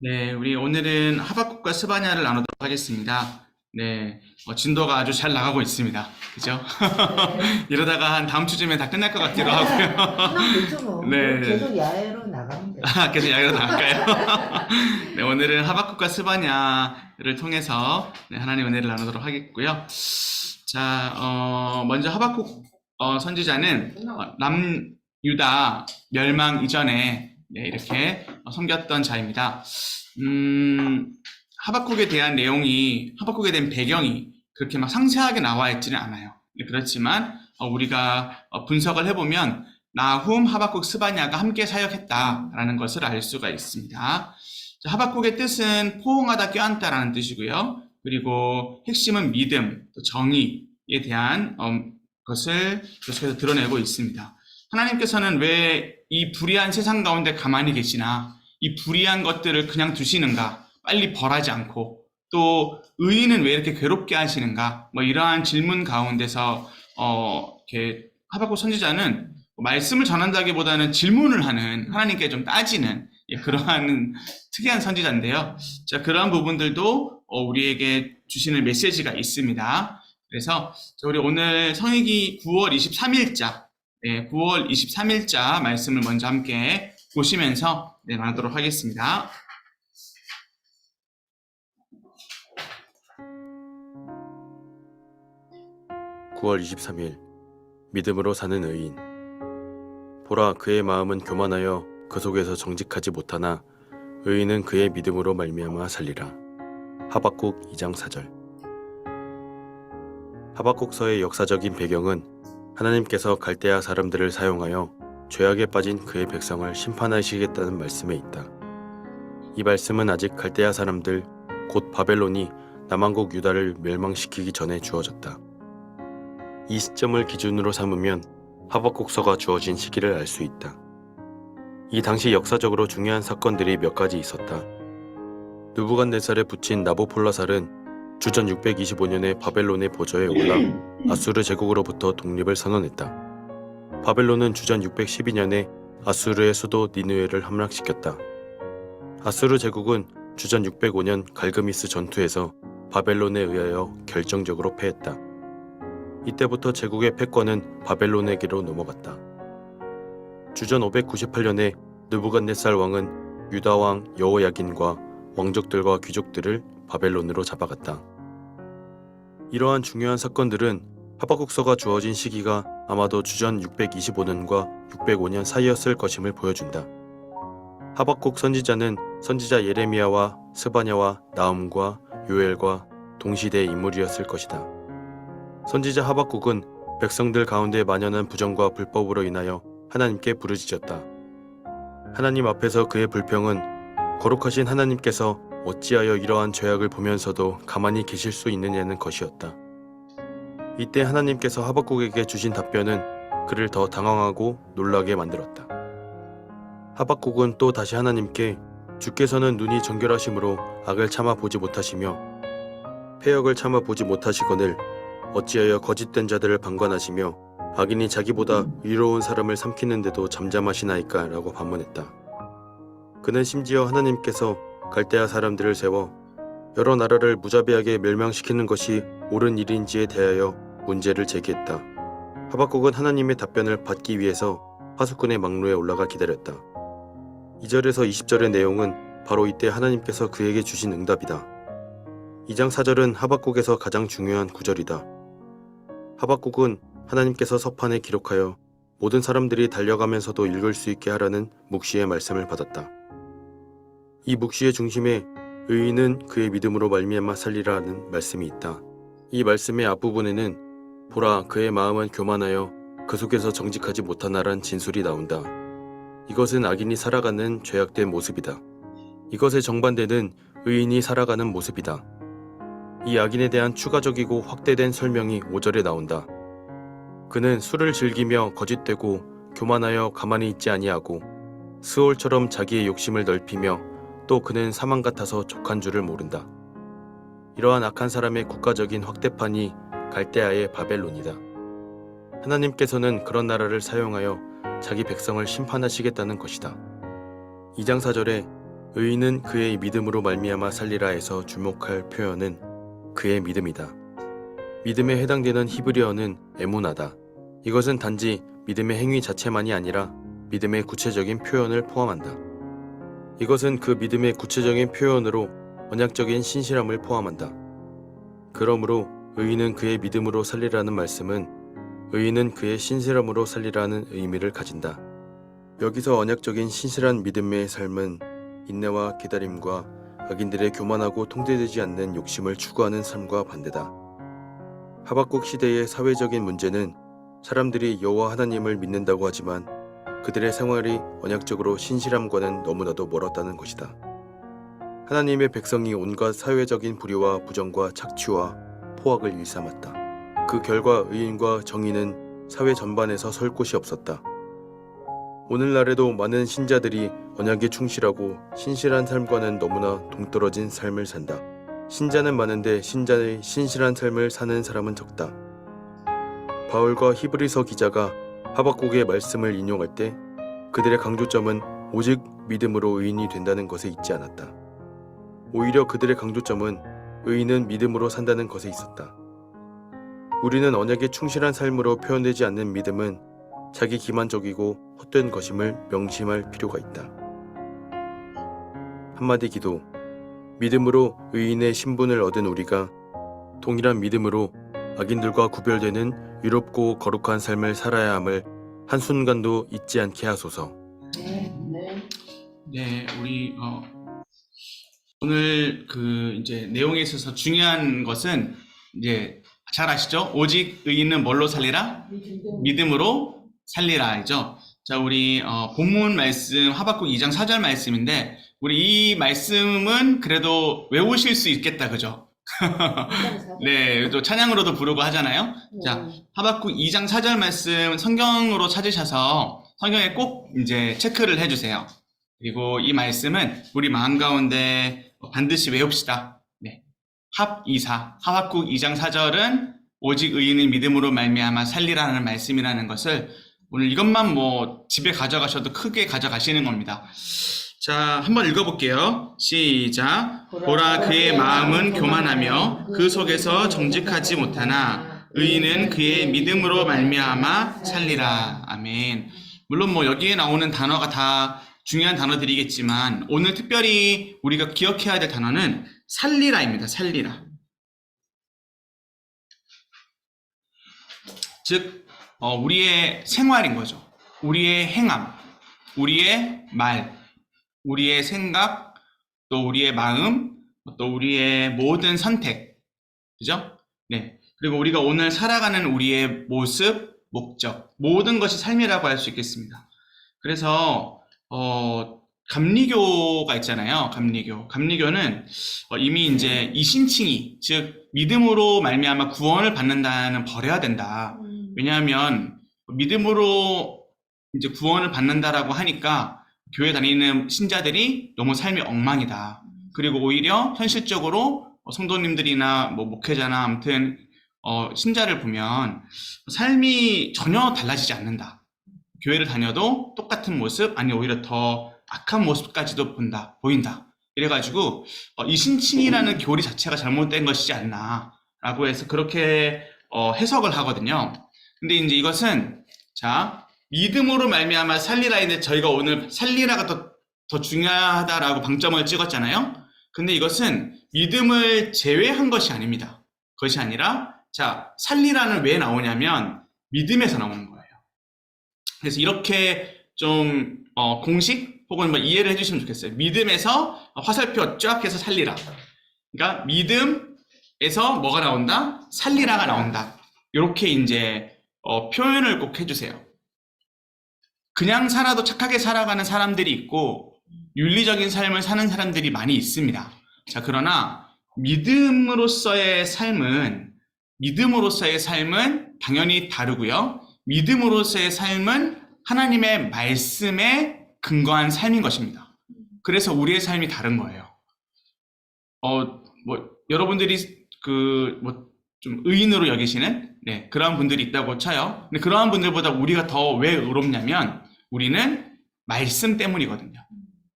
네, 우리 오늘은 하박국과 스바냐를 나누도록 하겠습니다. 네, 진도가 아주 잘 나가고 있습니다. 그죠? 네. 이러다가 한 다음 주쯤에 다 끝날 것 같기도 하고요. 하면 되죠, 뭐. 네, 계속 야외로 나가면 되죠. 계속 이야기로 나갈까요? 네, 오늘은 하박국과 스바냐를 통해서 네, 하나님의 은혜를 나누도록 하겠고요. 자, 먼저 하박국 선지자는 남유다 멸망 이전에 네, 이렇게 섬겼던 자입니다. 하박국에 대한 내용이, 하박국에 대한 배경이 그렇게 막 상세하게 나와 있지는 않아요. 네, 그렇지만 우리가 분석을 해보면 나훔, 하박국, 스바냐가 함께 사역했다라는 것을 알 수가 있습니다. 자, 하박국의 뜻은 포옹하다, 껴안다라는 뜻이고요. 그리고 핵심은 믿음, 또 정의에 대한 것을 계속해서 드러내고 있습니다. 하나님께서는 왜 이 불의한 세상 가운데 가만히 계시나, 이 불의한 것들을 그냥 두시는가, 빨리 벌하지 않고, 또 의인은 왜 이렇게 괴롭게 하시는가, 뭐 이러한 질문 가운데서 이렇게 하박국 선지자는 말씀을 전한다기보다는 질문을 하는, 하나님께 좀 따지는 그러한 특이한 선지자인데요. 자, 그러한 부분들도 우리에게 주시는 메시지가 있습니다. 그래서 우리 오늘 성위기 9월 23일자, 네, 9월 23일자 말씀을 먼저 함께 보시면서 나누도록 하겠습니다. 9월 23일 믿음으로 사는 의인. 보라, 그의 마음은 교만하여 그 속에서 정직하지 못하나 의인은 그의 믿음으로 말미암아 살리라. 하박국 2장 4절. 하박국서의 역사적인 배경은 하나님께서 갈대아 사람들을 사용하여 죄악에 빠진 그의 백성을 심판하시겠다는 말씀에 있다. 이 말씀은 아직 갈대아 사람들, 곧 바벨론이 남왕국 유다를 멸망시키기 전에 주어졌다. 이 시점을 기준으로 삼으면 하박국서가 주어진 시기를 알 수 있다. 이 당시 역사적으로 중요한 사건들이 몇 가지 있었다. 느부갓네살에 붙인 나보폴라살은 주전 625년에 바벨론의 보좌에 올라 아수르 제국으로부터 독립을 선언했다. 바벨론은 주전 612년에 아수르의 수도 니느웨를 함락시켰다. 아수르 제국은 주전 605년 갈그미스 전투에서 바벨론에 의하여 결정적으로 패했다. 이때부터 제국의 패권은 바벨론에게로 넘어갔다. 주전 598년에 느부갓네살 왕은 유다 왕 여호야긴과 왕족들과 귀족들을 바벨론으로 잡아갔다. 이러한 중요한 사건들은 하박국서가 주어진 시기가 아마도 주전 625년과 605년 사이였을 것임을 보여준다. 하박국 선지자는 선지자 예레미야와 스바냐와 나훔과 요엘과 동시대의 인물이었을 것이다. 선지자 하박국은 백성들 가운데 만연한 부정과 불법으로 인하여 하나님께 부르짖었다. 하나님 앞에서 그의 불평은 거룩하신 하나님께서 어찌하여 이러한 죄악을 보면서도 가만히 계실 수 있느냐는 것이었다. 이때 하나님께서 하박국에게 주신 답변은 그를 더 당황하고 놀라게 만들었다. 하박국은 또 다시 하나님께 주께서는 눈이 정결하심으로 악을 참아 보지 못하시며 패역을 참아 보지 못하시거늘 어찌하여 거짓된 자들을 방관하시며 악인이 자기보다 의로운 사람을 삼키는데도 잠잠하시나이까 라고 반문했다. 그는 심지어 하나님께서 갈대아 사람들을 세워 여러 나라를 무자비하게 멸망시키는 것이 옳은 일인지에 대하여 문제를 제기했다. 하박국은 하나님의 답변을 받기 위해서 파수꾼의 망루에 올라가 기다렸다. 2절에서 20절의 내용은 바로 이때 하나님께서 그에게 주신 응답이다. 2장 4절은 하박국에서 가장 중요한 구절이다. 하박국은 하나님께서 서판에 기록하여 모든 사람들이 달려가면서도 읽을 수 있게 하라는 묵시의 말씀을 받았다. 이 묵시의 중심에 의인은 그의 믿음으로 말미암아 살리라는 말씀이 있다. 이 말씀의 앞부분에는 보라, 그의 마음은 교만하여 그 속에서 정직하지 못하나란 진술이 나온다. 이것은 악인이 살아가는 죄악된 모습이다. 이것의 정반대는 의인이 살아가는 모습이다. 이 악인에 대한 추가적이고 확대된 설명이 5절에 나온다. 그는 술을 즐기며 거짓되고 교만하여 가만히 있지 아니하고 스올처럼 자기의 욕심을 넓히며 또 그는 사망 같아서 족한 줄을 모른다. 이러한 악한 사람의 국가적인 확대판이 갈대아의 바벨론이다. 하나님께서는 그런 나라를 사용하여 자기 백성을 심판하시겠다는 것이다. 2장 4절에 의인은 그의 믿음으로 말미암아 살리라에서 주목할 표현은 그의 믿음이다. 믿음에 해당되는 히브리어는 에무나다. 이것은 단지 믿음의 행위 자체만이 아니라 믿음의 구체적인 표현을 포함한다. 이것은 그 믿음의 구체적인 표현으로 언약적인 신실함을 포함한다. 그러므로 의인은 그의 믿음으로 살리라는 말씀은 의인은 그의 신실함으로 살리라는 의미를 가진다. 여기서 언약적인 신실한 믿음의 삶은 인내와 기다림과 악인들의 교만하고 통제되지 않는 욕심을 추구하는 삶과 반대다. 하박국 시대의 사회적인 문제는 사람들이 여호와 하나님을 믿는다고 하지만 그들의 생활이 언약적으로 신실함과는 너무나도 멀었다는 것이다. 하나님의 백성이 온갖 사회적인 불의와 부정과 착취와 포악을 일삼았다. 그 결과 의인과 정의는 사회 전반에서 설 곳이 없었다. 오늘날에도 많은 신자들이 언약에 충실하고 신실한 삶과는 너무나 동떨어진 삶을 산다. 신자는 많은데 신자의 신실한 삶을 사는 사람은 적다. 바울과 히브리서 기자가 하박국의 말씀을 인용할 때 그들의 강조점은 오직 믿음으로 의인이 된다는 것에 있지 않았다. 오히려 그들의 강조점은 의인은 믿음으로 산다는 것에 있었다. 우리는 언약에 충실한 삶으로 표현되지 않는 믿음은 자기 기만적이고 헛된 것임을 명심할 필요가 있다. 한마디 기도. 믿음으로 의인의 신분을 얻은 우리가 동일한 믿음으로 악인들과 구별되는 유롭고 거룩한 삶을 살아야 함을 한순간도 잊지 않게 하소서. 네, 우리 오늘 그 이제 내용에 있어서 중요한 것은 이제 잘 아시죠? 오직 의인은 뭘로 살리라? 믿음으로 살리라이죠. 자, 우리 본문 말씀 하박국 2장 4절 말씀인데 우리 이 말씀은 그래도 외우실 수 있겠다, 그죠? 네, 또 찬양으로도 부르고 하잖아요. 자, 하박국 2장 4절 말씀 성경으로 찾으셔서 성경에 꼭 이제 체크를 해주세요. 그리고 이 말씀은 우리 마음 가운데 반드시 외웁시다. 네, 하박국 2장 4절은 오직 의인은 믿음으로 말미암아 살리라는 말씀이라는 것을 오늘 이것만 뭐 집에 가져가셔도 크게 가져가시는 겁니다. 자, 한번 읽어볼게요. 시작. 보라 그의 마음은 교만하며 그 속에서 정직하지 못하나 의인은 그의 믿음으로 말미암아 살리라. 아멘. 물론 뭐 여기에 나오는 단어가 다 중요한 단어들이겠지만 오늘 특별히 우리가 기억해야 될 단어는 살리라입니다. 살리라. 즉 우리의 생활인 거죠. 우리의 행함, 우리의 말, 우리의 생각, 또 우리의 마음, 또 우리의 모든 선택, 그죠? 네. 그리고 우리가 오늘 살아가는 우리의 모습, 목적, 모든 것이 삶이라고 할 수 있겠습니다. 그래서 감리교가 있잖아요. 감리교는 이미 이제 이신칭의, 즉 믿음으로 말미암아 구원을 받는다는 버려야 된다. 왜냐하면 믿음으로 이제 구원을 받는다라고 하니까 교회 다니는 신자들이 너무 삶이 엉망이다. 그리고 오히려 현실적으로 성도님들이나 뭐 목회자나 아무튼 신자를 보면 삶이 전혀 달라지지 않는다. 교회를 다녀도 똑같은 모습, 아니 오히려 더 악한 모습까지도 보인다. 이래가지고 이신칭이라는 교리 자체가 잘못된 것이지 않나라고 해서 그렇게 해석을 하거든요. 근데 이제 이것은 자 믿음으로 말미암아 살리라인데 저희가 오늘 살리라가 더 중요하다라고 방점을 찍었잖아요. 근데 이것은 믿음을 제외한 것이 아닙니다. 그것이 아니라 자 살리라는 왜 나오냐면 믿음에서 나오는 거예요. 그래서 이렇게 좀 공식 혹은 뭐 이해를 해주시면 좋겠어요. 믿음에서 화살표 쫙 해서 살리라. 그러니까 믿음에서 뭐가 나온다? 살리라가 나온다. 이렇게 이제 표현을 꼭 해주세요. 그냥 살아도 착하게 살아가는 사람들이 있고 윤리적인 삶을 사는 사람들이 많이 있습니다. 자, 그러나 믿음으로서의 삶은 당연히 다르고요. 믿음으로서의 삶은 하나님의 말씀에 근거한 삶인 것입니다. 그래서 우리의 삶이 다른 거예요. 여러분들이 좀 의인으로 여기시는 그런 분들이 있다고 쳐요. 근데 그러한 분들보다 우리가 더 왜 의롭냐면 우리는 말씀 때문이거든요.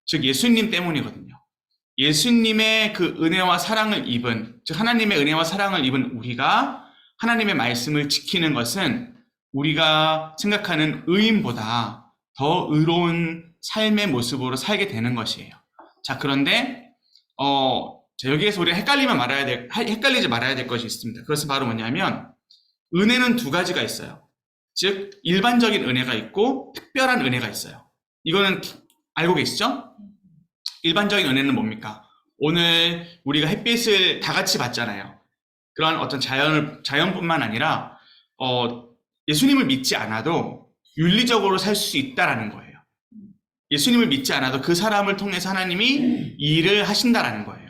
즉 예수님 때문이거든요. 예수님의 그 은혜와 사랑을 입은, 즉 하나님의 은혜와 사랑을 입은 우리가 하나님의 말씀을 지키는 것은 우리가 생각하는 의인보다 더 의로운 삶의 모습으로 살게 되는 것이에요. 자, 그런데 자, 여기에서 우리가 헷갈리지 말아야 될 것이 있습니다. 그것은 바로 뭐냐면 은혜는 두 가지가 있어요. 즉 일반적인 은혜가 있고 특별한 은혜가 있어요. 이거는 알고 계시죠? 일반적인 은혜는 뭡니까? 오늘 우리가 햇빛을 다 같이 봤잖아요. 그런 어떤 자연뿐만 아니라 예수님을 믿지 않아도 윤리적으로 살 수 있다라는 거예요. 예수님을 믿지 않아도 그 사람을 통해서 하나님이 일을 하신다라는 거예요.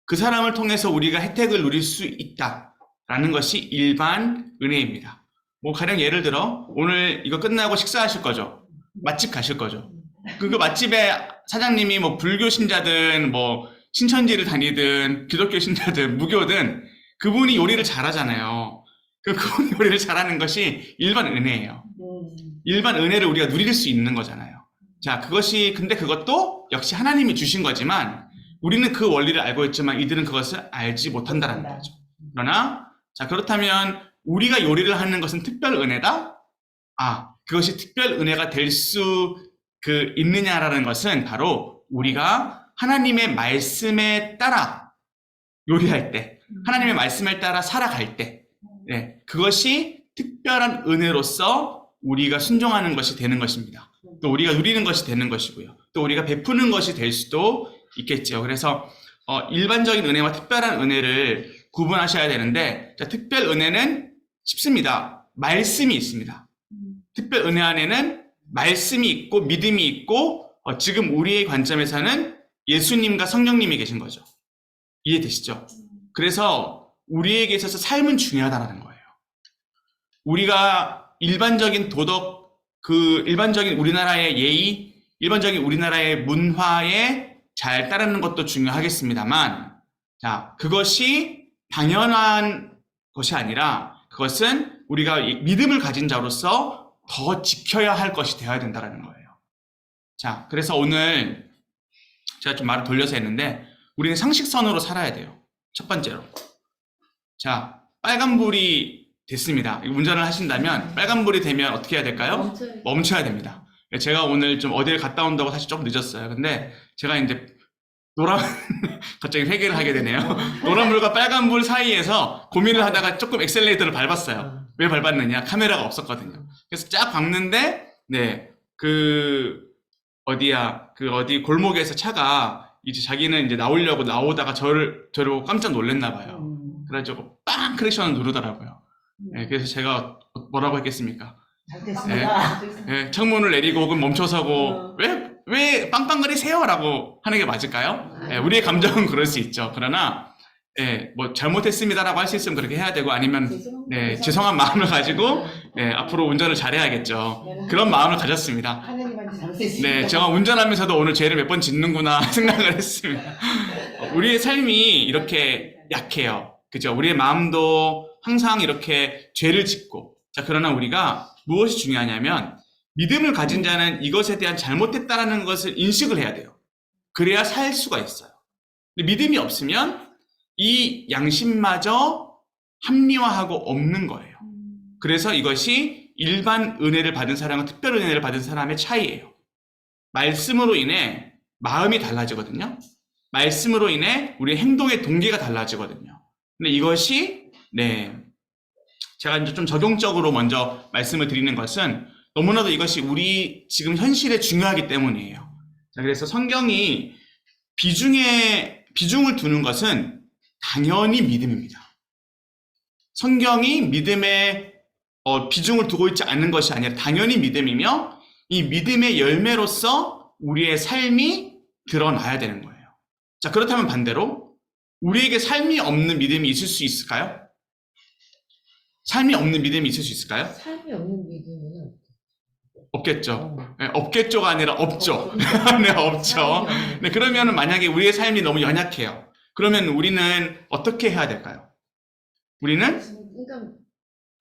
그 사람을 통해서 우리가 혜택을 누릴 수 있다라는 것이 일반 은혜입니다. 뭐 가령 예를 들어 오늘 이거 끝나고 식사하실 거죠. 맛집 가실 거죠. 그 맛집에 사장님이 뭐 불교 신자든 뭐 신천지를 다니든 기독교 신자든 무교든 그분이 요리를 잘하잖아요. 그분이 요리를 잘하는 것이 일반 은혜예요. 일반 은혜를 우리가 누릴 수 있는 거잖아요. 자, 근데 그것도 역시 하나님이 주신 거지만 우리는 그 원리를 알고 있지만 이들은 그것을 알지 못한다는 거죠. 그러나 자, 그렇다면 우리가 요리를 하는 것은 특별 은혜다? 그것이 특별 은혜가 될 수 있느냐라는 것은 바로 우리가 하나님의 말씀에 따라 요리할 때, 하나님의 말씀에 따라 살아갈 때, 그것이 특별한 은혜로서 우리가 순종하는 것이 되는 것입니다. 또 우리가 누리는 것이 되는 것이고요. 또 우리가 베푸는 것이 될 수도 있겠죠. 그래서 일반적인 은혜와 특별한 은혜를 구분하셔야 되는데, 자, 특별 은혜는 쉽습니다. 말씀이 있습니다. 특별 은혜 안에는 말씀이 있고 믿음이 있고 지금 우리의 관점에서는 예수님과 성령님이 계신 거죠. 이해되시죠? 그래서 우리에게 있어서 삶은 중요하다는 거예요. 우리가 일반적인 도덕, 일반적인 우리나라의 예의, 일반적인 우리나라의 문화에 잘 따르는 것도 중요하겠습니다만, 자, 그것이 당연한 것이 아니라 그것은 우리가 믿음을 가진 자로서 더 지켜야 할 것이 되어야 된다는 거예요. 자, 그래서 오늘 제가 좀 말을 돌려서 했는데 우리는 상식선으로 살아야 돼요. 첫 번째로. 자, 빨간불이 됐습니다. 운전을 하신다면 빨간불이 되면 어떻게 해야 될까요? 멈춰야 됩니다. 제가 오늘 좀 어디를 갔다 온다고 사실 조금 늦었어요. 근데 제가 이제 갑자기 회개를 하게 되네요. 노란불과 빨간불 사이에서 고민을 하다가 조금 엑셀레이터를 밟았어요. 왜 밟았느냐? 카메라가 없었거든요. 그래서 쫙 밟는데, 어디 골목에서 차가 이제 자기는 이제 나오려고 나오다가 저를 깜짝 놀랬나 봐요. 그래가지고 빵 크랙션을 누르더라고요. 그래서 제가 뭐라고 했겠습니까? 잘 됐습니다. 창문을 내리고 혹은 멈춰서고 왜 빵빵거리세요? 라고 하는 게 맞을까요? 우리의 감정은 그럴 수 있죠. 그러나 뭐 잘못했습니다라고 할 수 있으면 그렇게 해야 되고 아니면 죄송한 마음을 가지고 앞으로 운전을 잘해야겠죠. 그런 마음을 가졌습니다. 하나님한테 잘못했습니다. 제가 운전하면서도 오늘 죄를 몇 번 짓는구나 생각을 했습니다. 우리의 삶이 이렇게 약해요. 그죠? 우리의 마음도 항상 이렇게 죄를 짓고. 자, 그러나 우리가 무엇이 중요하냐면 믿음을 가진 자는 이것에 대한 잘못했다라는 것을 인식을 해야 돼요. 그래야 살 수가 있어요. 근데 믿음이 없으면 이 양심마저 합리화하고 없는 거예요. 그래서 이것이 일반 은혜를 받은 사람과 특별 은혜를 받은 사람의 차이예요. 말씀으로 인해 마음이 달라지거든요. 말씀으로 인해 우리 행동의 동기가 달라지거든요. 근데 이것이 제가 이제 좀 적용적으로 먼저 말씀을 드리는 것은 너무나도 이것이 우리 지금 현실에 중요하기 때문이에요. 자, 그래서 성경이 비중을 두는 것은 당연히 믿음입니다. 성경이 믿음에 비중을 두고 있지 않는 것이 아니라 당연히 믿음이며 이 믿음의 열매로서 우리의 삶이 드러나야 되는 거예요. 자, 그렇다면 반대로 우리에게 삶이 없는 믿음이 있을 수 있을까요? 삶이 없는 믿음이 있을 수 있을까요? 삶이 없는 믿음은 없겠죠. 없겠죠가 아니라 없죠. 없죠. 그러면 만약에 우리의 삶이 너무 연약해요. 그러면 우리는 어떻게 해야 될까요? 우리는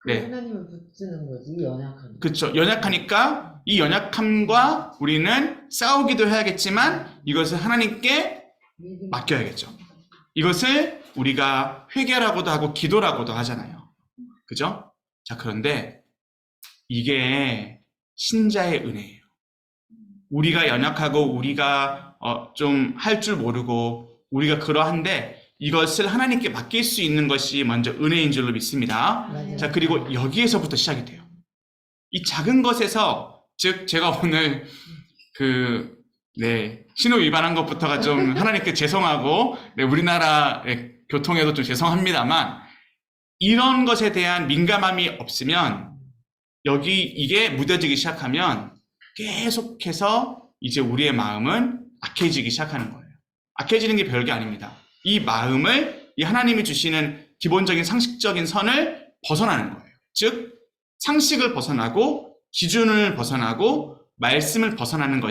하나님을 붙드는 거지, 연약하니까. 그렇죠. 연약하니까 이 연약함과 우리는 싸우기도 해야겠지만 이것을 하나님께 맡겨야겠죠. 이것을 우리가 회개라고도 하고 기도라고도 하잖아요. 그죠? 자, 그런데 이게 신자의 은혜예요. 우리가 연약하고 우리가 좀 할 줄 모르고 우리가 그러한데 이것을 하나님께 맡길 수 있는 것이 먼저 은혜인 줄로 믿습니다. 맞아요. 자, 그리고 여기에서부터 시작이 돼요. 이 작은 것에서, 즉 제가 오늘 신호 위반한 것부터가 좀 하나님께 죄송하고, 우리나라 교통에도 좀 죄송합니다만, 이런 것에 대한 민감함이 없으면 이게 무뎌지기 시작하면 계속해서 이제 우리의 마음은 악해지기 시작하는 거예요. 악해지는 게 별게 아닙니다. 이 마음을 이 하나님이 주시는 기본적인 상식적인 선을 벗어나는 거예요. 즉 상식을 벗어나고 기준을 벗어나고 말씀을 벗어나는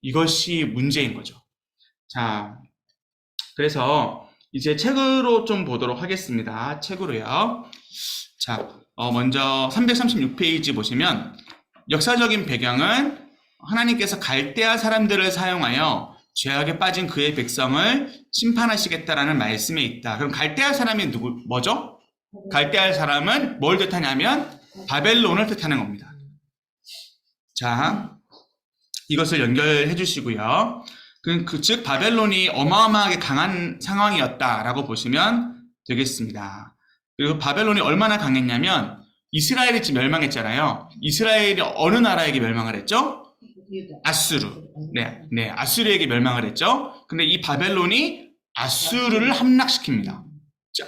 이것이 문제인 거죠. 자, 그래서 이제 책으로 좀 보도록 하겠습니다. 책으로요. 자, 먼저 336페이지 보시면 역사적인 배경은 하나님께서 갈대아 사람들을 사용하여 죄악에 빠진 그의 백성을 심판하시겠다라는 말씀에 있다. 그럼 갈대아 사람이 뭐죠? 갈대아 사람은 뭘 뜻하냐면 바벨론을 뜻하는 겁니다. 자, 이것을 연결해 주시고요. 즉 바벨론이 어마어마하게 강한 상황이었다라고 보시면 되겠습니다. 그리고 바벨론이 얼마나 강했냐면 이스라엘이 지금 멸망했잖아요. 이스라엘이 어느 나라에게 멸망을 했죠? 아수르. 네, 아수르에게 멸망을 했죠. 근데 이 바벨론이 아수르를 함락시킵니다.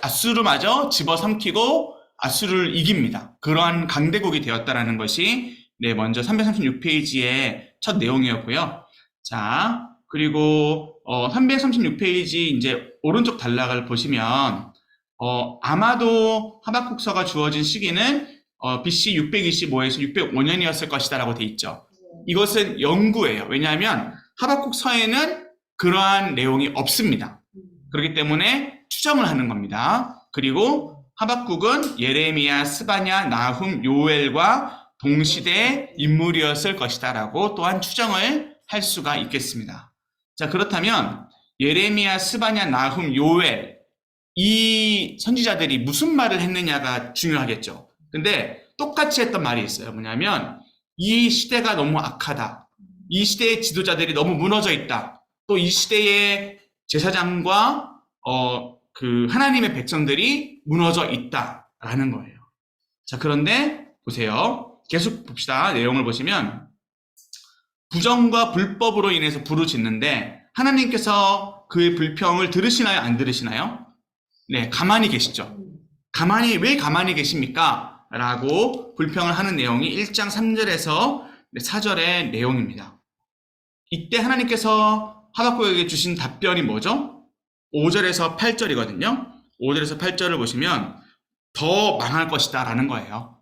아수르마저 집어삼키고 아수르를 이깁니다. 그러한 강대국이 되었다라는 것이 먼저 336페이지의 첫 내용이었고요. 자, 그리고 336페이지 이제 오른쪽 단락을 보시면 아마도 하박국서가 주어진 시기는 BC 625에서 605년이었을 것이다라고 돼 있죠. 이것은 연구예요. 왜냐하면 하박국서에는 그러한 내용이 없습니다. 그렇기 때문에 추정을 하는 겁니다. 그리고 하박국은 예레미야, 스바냐, 나훔, 요엘과 동시대의 인물이었을 것이다라고 또한 추정을 할 수가 있겠습니다. 자, 그렇다면 예레미야, 스바냐, 나훔, 요엘 이 선지자들이 무슨 말을 했느냐가 중요하겠죠. 근데 똑같이 했던 말이 있어요. 뭐냐면 이 시대가 너무 악하다. 이 시대의 지도자들이 너무 무너져 있다. 또 이 시대의 제사장과 하나님의 백성들이 무너져 있다라는 거예요. 자, 그런데 보세요. 계속 봅시다. 내용을 보시면 부정과 불법으로 인해서 부르짖는데 하나님께서 그의 불평을 들으시나요? 안 들으시나요? 네, 가만히 계시죠. 왜 가만히 계십니까? 라고 불평을 하는 내용이 1장 3절에서 4절의 내용입니다. 이때 하나님께서 하박국에게 주신 답변이 뭐죠? 5절에서 8절이거든요. 5절에서 8절을 보시면 더 망할 것이다 라는 거예요.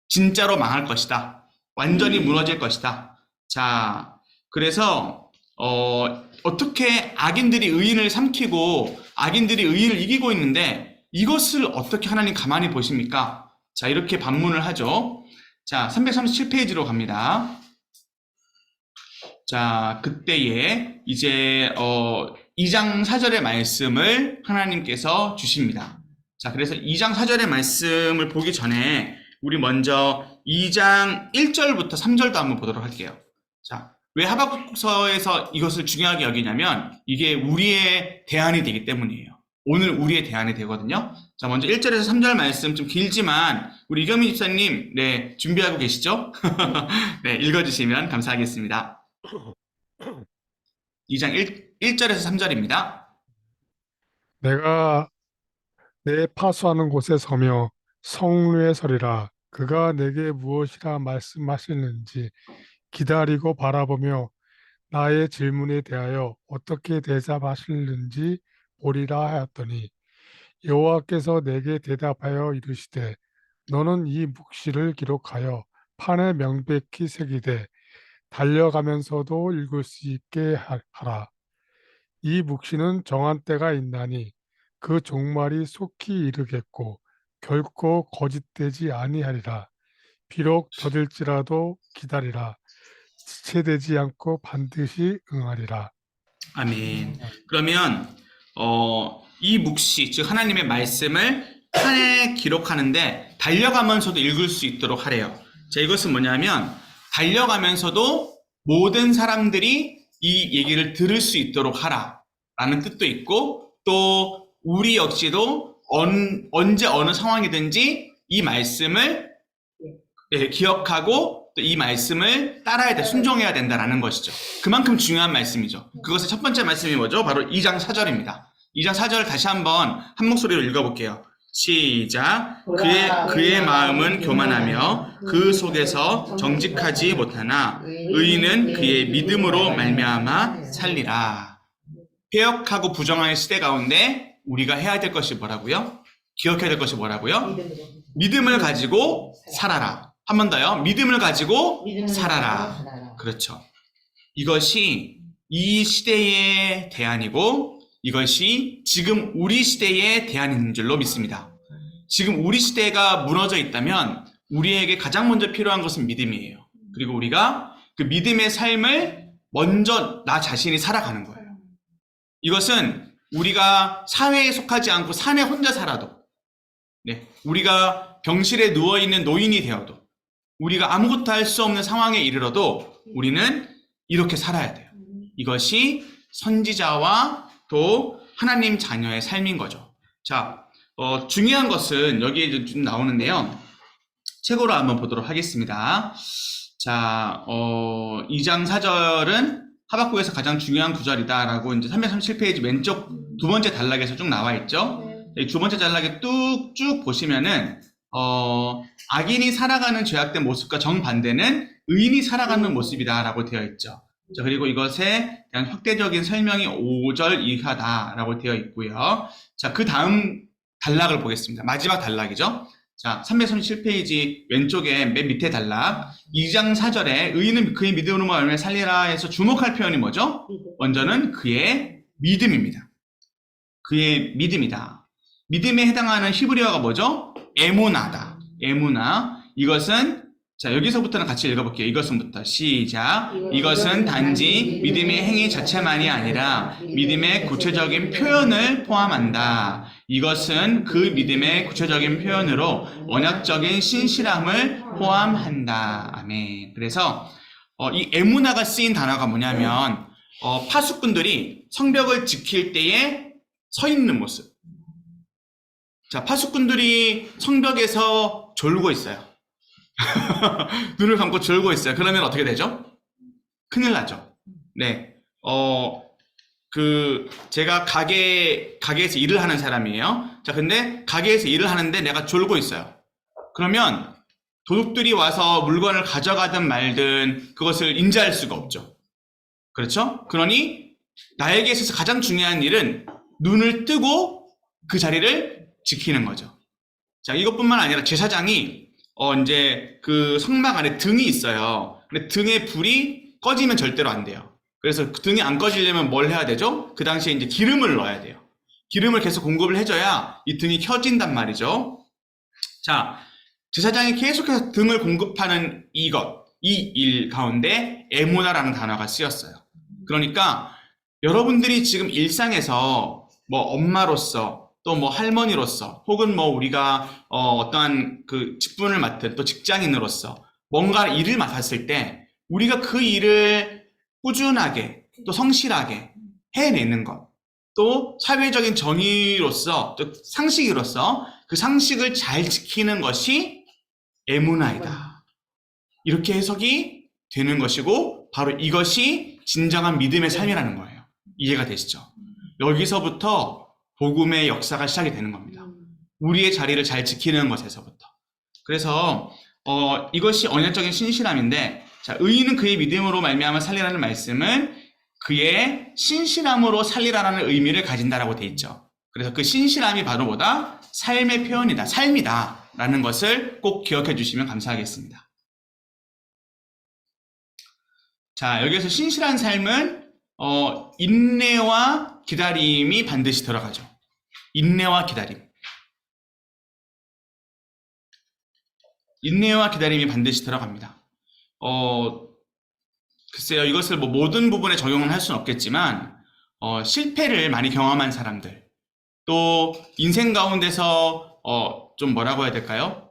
진짜로 망할 것이다. 완전히 무너질 것이다. 자, 그래서 어떻게 악인들이 의인을 삼키고 악인들이 의인을 이기고 있는데 이것을 어떻게 하나님 가만히 보십니까? 자, 이렇게 반문을 하죠. 자, 337페이지로 갑니다. 자, 그때에 이제 2장 4절의 말씀을 하나님께서 주십니다. 자, 그래서 2장 4절의 말씀을 보기 전에 우리 먼저 2장 1절부터 3절도 한번 보도록 할게요. 자, 왜 하박국서에서 이것을 중요하게 여기냐면 이게 우리의 대안이 되기 때문이에요. 오늘 우리의 대안이 되거든요. 자, 먼저 1절에서 3절 말씀 좀 길지만 우리 이경민 집사님 준비하고 계시죠? 네, 읽어주시면 감사하겠습니다. 2장 1절에서 3절입니다. 내가 내 파수하는 곳에 서며 성루에 서리라. 그가 내게 무엇이라 말씀하시는지 기다리고 바라보며 나의 질문에 대하여 어떻게 대답하시는지 보리라 하였더니 여호와께서 내게 대답하여 이르시되 너는 이 묵시를 기록하여 판에 명백히 새기되 달려가면서도 읽을 수 있게 하라. 이 묵시는 정한 때가 있나니 그 종말이 속히 이르겠고 결코 거짓되지 아니하리라. 비록 더딜지라도 기다리라. 지체되지 않고 반드시 응하리라. 아멘. 그러면 이 묵시, 즉 하나님의 말씀을 칸에 기록하는데 달려가면서도 읽을 수 있도록 하래요. 자, 이것은 뭐냐면 달려가면서도 모든 사람들이 이 얘기를 들을 수 있도록 하라라는 뜻도 있고, 또 우리 역시도 언제 어느 상황이든지 이 말씀을 기억하고 또 이 말씀을 따라야 돼, 순종해야 된다라는 것이죠. 그만큼 중요한 말씀이죠. 그것의 첫 번째 말씀이 뭐죠? 바로 2장 4절입니다. 2장 4절 다시 한번 한 목소리로 읽어볼게요. 시작. 그의 마음은 교만하며 그 속에서 정직하지 못하나 의인은 그의 믿음으로 말미암아 살리라. 폐역하고 부정한 시대 가운데 우리가 해야 될 것이 뭐라고요? 기억해야 될 것이 뭐라고요? 믿음을 가지고 살아라. 한 번 더요. 믿음을 가지고 살아라. 그렇죠. 이것이 이 시대의 대안이고 이것이 지금 우리 시대의 대안인 줄로 믿습니다. 지금 우리 시대가 무너져 있다면 우리에게 가장 먼저 필요한 것은 믿음이에요. 그리고 우리가 그 믿음의 삶을 먼저 나 자신이 살아가는 거예요. 이것은 우리가 사회에 속하지 않고 산에 혼자 살아도, 우리가 병실에 누워있는 노인이 되어도, 우리가 아무것도 할 수 없는 상황에 이르러도 우리는 이렇게 살아야 돼요. 이것이 선지자와 또 하나님 자녀의 삶인 거죠. 자, 중요한 것은 여기에 좀 나오는데요. 책으로 한번 보도록 하겠습니다. 자, 2장 4절은 하박국에서 가장 중요한 구절이다라고 이제 337페이지 왼쪽 두 번째 단락에서 쭉 나와 있죠. 두 번째 단락에 뚝쭉 보시면은 악인이 살아가는 죄악된 모습과 정반대는 의인이 살아가는 모습이다라고 되어 있죠. 자, 그리고 이것에 대한 확대적인 설명이 5절 이하다라고 되어 있고요. 자, 그 다음 단락을 보겠습니다. 마지막 단락이죠. 자, 337페이지 왼쪽에 맨 밑에 단락 2장 4절에 의인은 그의 믿음으로 말미암아 살리라 해서 주목할 표현이 뭐죠? 먼저는 그의 믿음입니다. 그의 믿음이다. 믿음에 해당하는 히브리어가 뭐죠? 에무나다. 에무나. 이것은, 자, 여기서부터는 같이 읽어볼게요. 이것은부터 시작. 이것은 단지 믿음의 행위 자체만이 아니라 믿음의 구체적인 표현을 포함한다. 이것은 그 믿음의 구체적인 표현으로 언약적인 신실함을 포함한다. 아멘. 그래서 이 에무나가 쓰인 단어가 뭐냐면 파수꾼들이 성벽을 지킬 때에 서 있는 모습. 자, 파수꾼들이 성벽에서 졸고 있어요. 눈을 감고 졸고 있어요. 그러면 어떻게 되죠? 큰일 나죠. 네. 제가 가게에서 일을 하는 사람이에요. 자, 근데 가게에서 일을 하는데 내가 졸고 있어요. 그러면 도둑들이 와서 물건을 가져가든 말든 그것을 인지할 수가 없죠. 그렇죠? 그러니 나에게 있어서 가장 중요한 일은 눈을 뜨고 그 자리를 지키는 거죠. 자, 이것뿐만 아니라 제사장이 이제 그 성막 안에 등이 있어요. 근데 등에 불이 꺼지면 절대로 안 돼요. 그래서 그 등이 안 꺼지려면 뭘 해야 되죠? 그 당시에 이제 기름을 넣어야 돼요. 기름을 계속 공급을 해줘야 이 등이 켜진단 말이죠. 자, 제사장이 계속해서 등을 공급하는 이 일 가운데 에무나라는 단어가 쓰였어요. 그러니까 여러분들이 지금 일상에서 뭐 엄마로서 또 뭐 할머니로서 혹은 뭐 우리가 어떠한 그 직분을 맡은 또 직장인으로서 뭔가 일을 맡았을 때 우리가 그 일을 꾸준하게 또 성실하게 해내는 것, 또 사회적인 정의로서 또 상식으로서 그 상식을 잘 지키는 것이 에무나이다. 이렇게 해석이 되는 것이고 바로 이것이 진정한 믿음의 삶이라는 거예요. 이해가 되시죠? 여기서부터 복음의 역사가 시작이 되는 겁니다. 우리의 자리를 잘 지키는 것에서부터. 그래서 이것이 언약적인 신실함인데, 자, 의인은 그의 믿음으로 말미암아 살리라는 말씀은 그의 신실함으로 살리라는 의미를 가진다라고 돼 있죠. 그래서 그 신실함이 바로 뭐다? 삶의 표현이다, 삶이다 라는 것을 꼭 기억해 주시면 감사하겠습니다. 자, 여기서 신실한 삶은 인내와 기다림이 반드시 들어가죠. 인내와 기다림. 인내와 기다림이 반드시 들어갑니다. 글쎄요, 이것을 뭐 모든 부분에 적용을 할 수는 없겠지만, 실패를 많이 경험한 사람들, 또 인생 가운데서 좀 뭐라고 해야 될까요?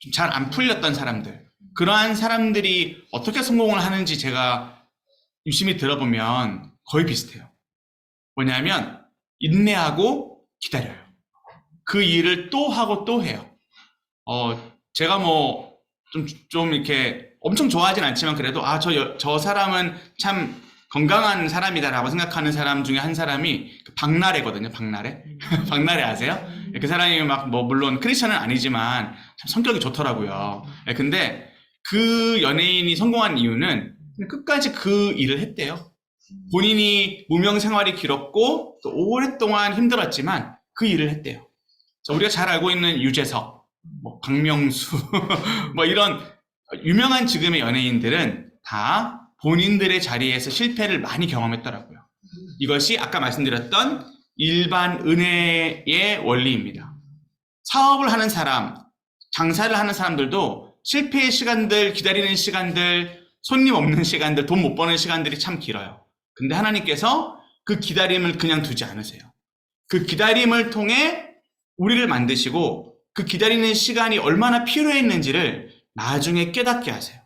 좀 잘 안 풀렸던 사람들, 그러한 사람들이 어떻게 성공을 하는지 제가 유심히 들어보면 거의 비슷해요. 뭐냐면 인내하고 기다려요. 그 일을 또 하고 또 해요. 제가 뭐 좀 이렇게 엄청 좋아하진 않지만 그래도 저 사람은 참 건강한 사람이다라고 생각하는 사람 중에 한 사람이 박나래거든요. 박나래. 박나래 아세요? 그 사람이 막 뭐 물론 크리스천은 아니지만 참 성격이 좋더라고요. 근데 그 연예인이 성공한 이유는 끝까지 그 일을 했대요. 본인이 무명 생활이 길었고 또 오랫동안 힘들었지만 그 일을 했대요. 우리가 잘 알고 있는 유재석, 뭐 박명수, 뭐 이런 유명한 지금의 연예인들은 다 본인들의 자리에서 실패를 많이 경험했더라고요. 이것이 아까 말씀드렸던 일반 은혜의 원리입니다. 사업을 하는 사람, 장사를 하는 사람들도 실패의 시간들, 기다리는 시간들, 손님 없는 시간들, 돈 못 버는 시간들이 참 길어요. 근데 하나님께서 그 기다림을 그냥 두지 않으세요. 그 기다림을 통해 우리를 만드시고 그 기다리는 시간이 얼마나 필요했는지를 나중에 깨닫게 하세요.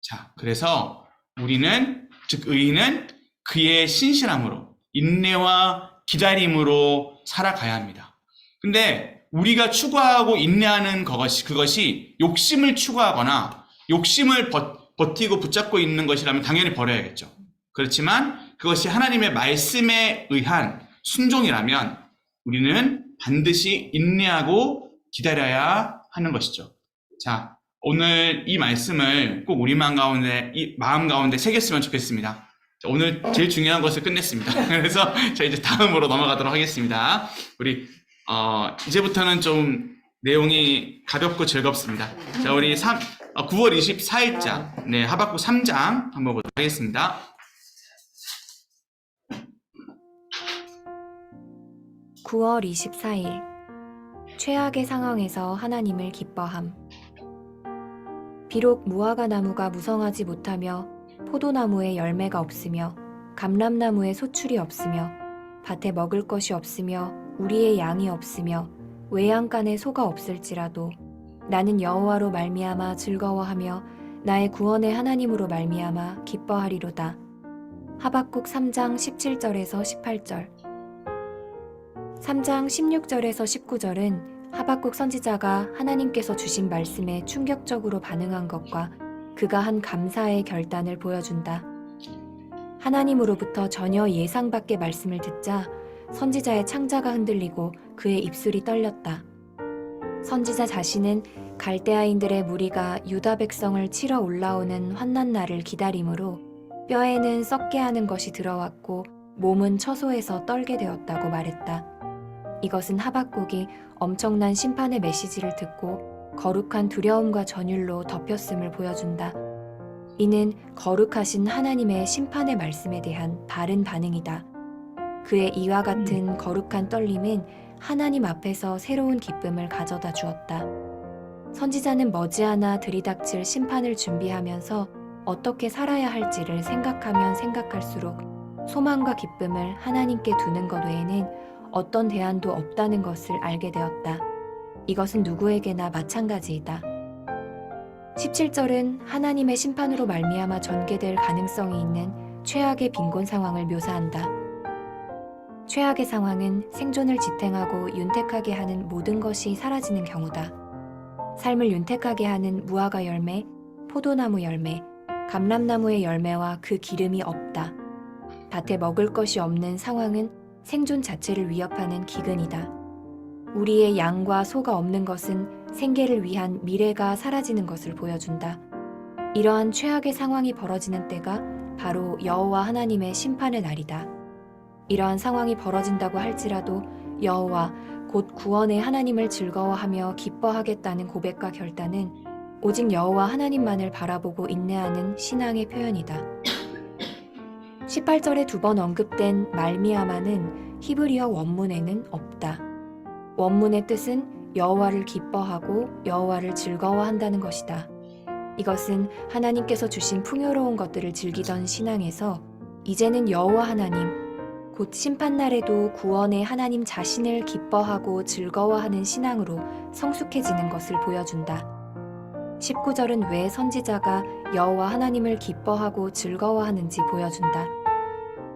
자, 그래서 우리는, 즉 의인은 그의 신실함으로, 인내와 기다림으로 살아가야 합니다. 근데 우리가 추구하고 인내하는 그것이 욕심을 추구하거나 욕심을 버티고 붙잡고 있는 것이라면 당연히 버려야겠죠. 그렇지만 그것이 하나님의 말씀에 의한 순종이라면 우리는 반드시 인내하고 기다려야 하는 것이죠. 자, 오늘 이 말씀을 꼭 우리 마음 가운데 새겼으면 좋겠습니다. 자, 오늘 제일 중요한 것을 끝냈습니다. 그래서 자, 이제 다음으로 넘어가도록 하겠습니다. 우리 이제부터는 좀 내용이 가볍고 즐겁습니다. 자, 우리 9월 24일자 하박국 3장 한번 보도록 하겠습니다. (9월 24일) 최악의 상황에서 하나님을 기뻐함. 비록 무화과 나무가 무성하지 못하며 포도나무에 열매가 없으며 감람나무에 소출이 없으며 밭에 먹을 것이 없으며 우리의 양이 없으며 외양간에 소가 없을지라도 나는 여호와로 말미암아 즐거워하며 나의 구원의 하나님으로 말미암아 기뻐하리로다. 하박국 3장 17절에서 18절. 3장 16절에서 19절은 하박국 선지자가 하나님께서 주신 말씀에 충격적으로 반응한 것과 그가 한 감사의 결단을 보여준다. 하나님으로부터 전혀 예상 밖의 말씀을 듣자 선지자의 창자가 흔들리고 그의 입술이 떨렸다. 선지자 자신은 갈대아인들의 무리가 유다 백성을 치러 올라오는 환난 날을 기다림으로 뼈에는 썩게 하는 것이 들어왔고 몸은 처소에서 떨게 되었다고 말했다. 이것은 하박국이 엄청난 심판의 메시지를 듣고 거룩한 두려움과 전율로 덮였음을 보여준다. 이는 거룩하신 하나님의 심판의 말씀에 대한 바른 반응이다. 그의 이와 같은 거룩한 떨림은 하나님 앞에서 새로운 기쁨을 가져다 주었다. 선지자는 머지않아 들이닥칠 심판을 준비하면서 어떻게 살아야 할지를 생각하면 생각할수록 소망과 기쁨을 하나님께 두는 것 외에는 어떤 대안도 없다는 것을 알게 되었다. 이것은 누구에게나 마찬가지이다. 17절은 하나님의 심판으로 말미암아 전개될 가능성이 있는 최악의 빈곤 상황을 묘사한다. 최악의 상황은 생존을 지탱하고 윤택하게 하는 모든 것이 사라지는 경우다. 삶을 윤택하게 하는 무화과 열매, 포도나무 열매, 감람나무의 열매와 그 기름이 없다. 밭에 먹을 것이 없는 상황은 생존 자체를 위협하는 기근이다. 우리의 양과 소가 없는 것은 생계를 위한 미래가 사라지는 것을 보여준다. 이러한 최악의 상황이 벌어지는 때가 바로 여호와 하나님의 심판의 날이다. 이러한 상황이 벌어진다고 할지라도 여호와 곧 구원의 하나님을 즐거워하며 기뻐하겠다는 고백과 결단은 오직 여호와 하나님만을 바라보고 인내하는 신앙의 표현이다. 18절에 2번 언급된 말미암아는 히브리어 원문에는 없다. 원문의 뜻은 여호와를 기뻐하고 여호와를 즐거워한다는 것이다. 이것은 하나님께서 주신 풍요로운 것들을 즐기던 신앙에서 이제는 여호와 하나님, 곧 심판날에도 구원의 하나님 자신을 기뻐하고 즐거워하는 신앙으로 성숙해지는 것을 보여준다. 19절은 왜 선지자가 여호와 하나님을 기뻐하고 즐거워하는지 보여준다.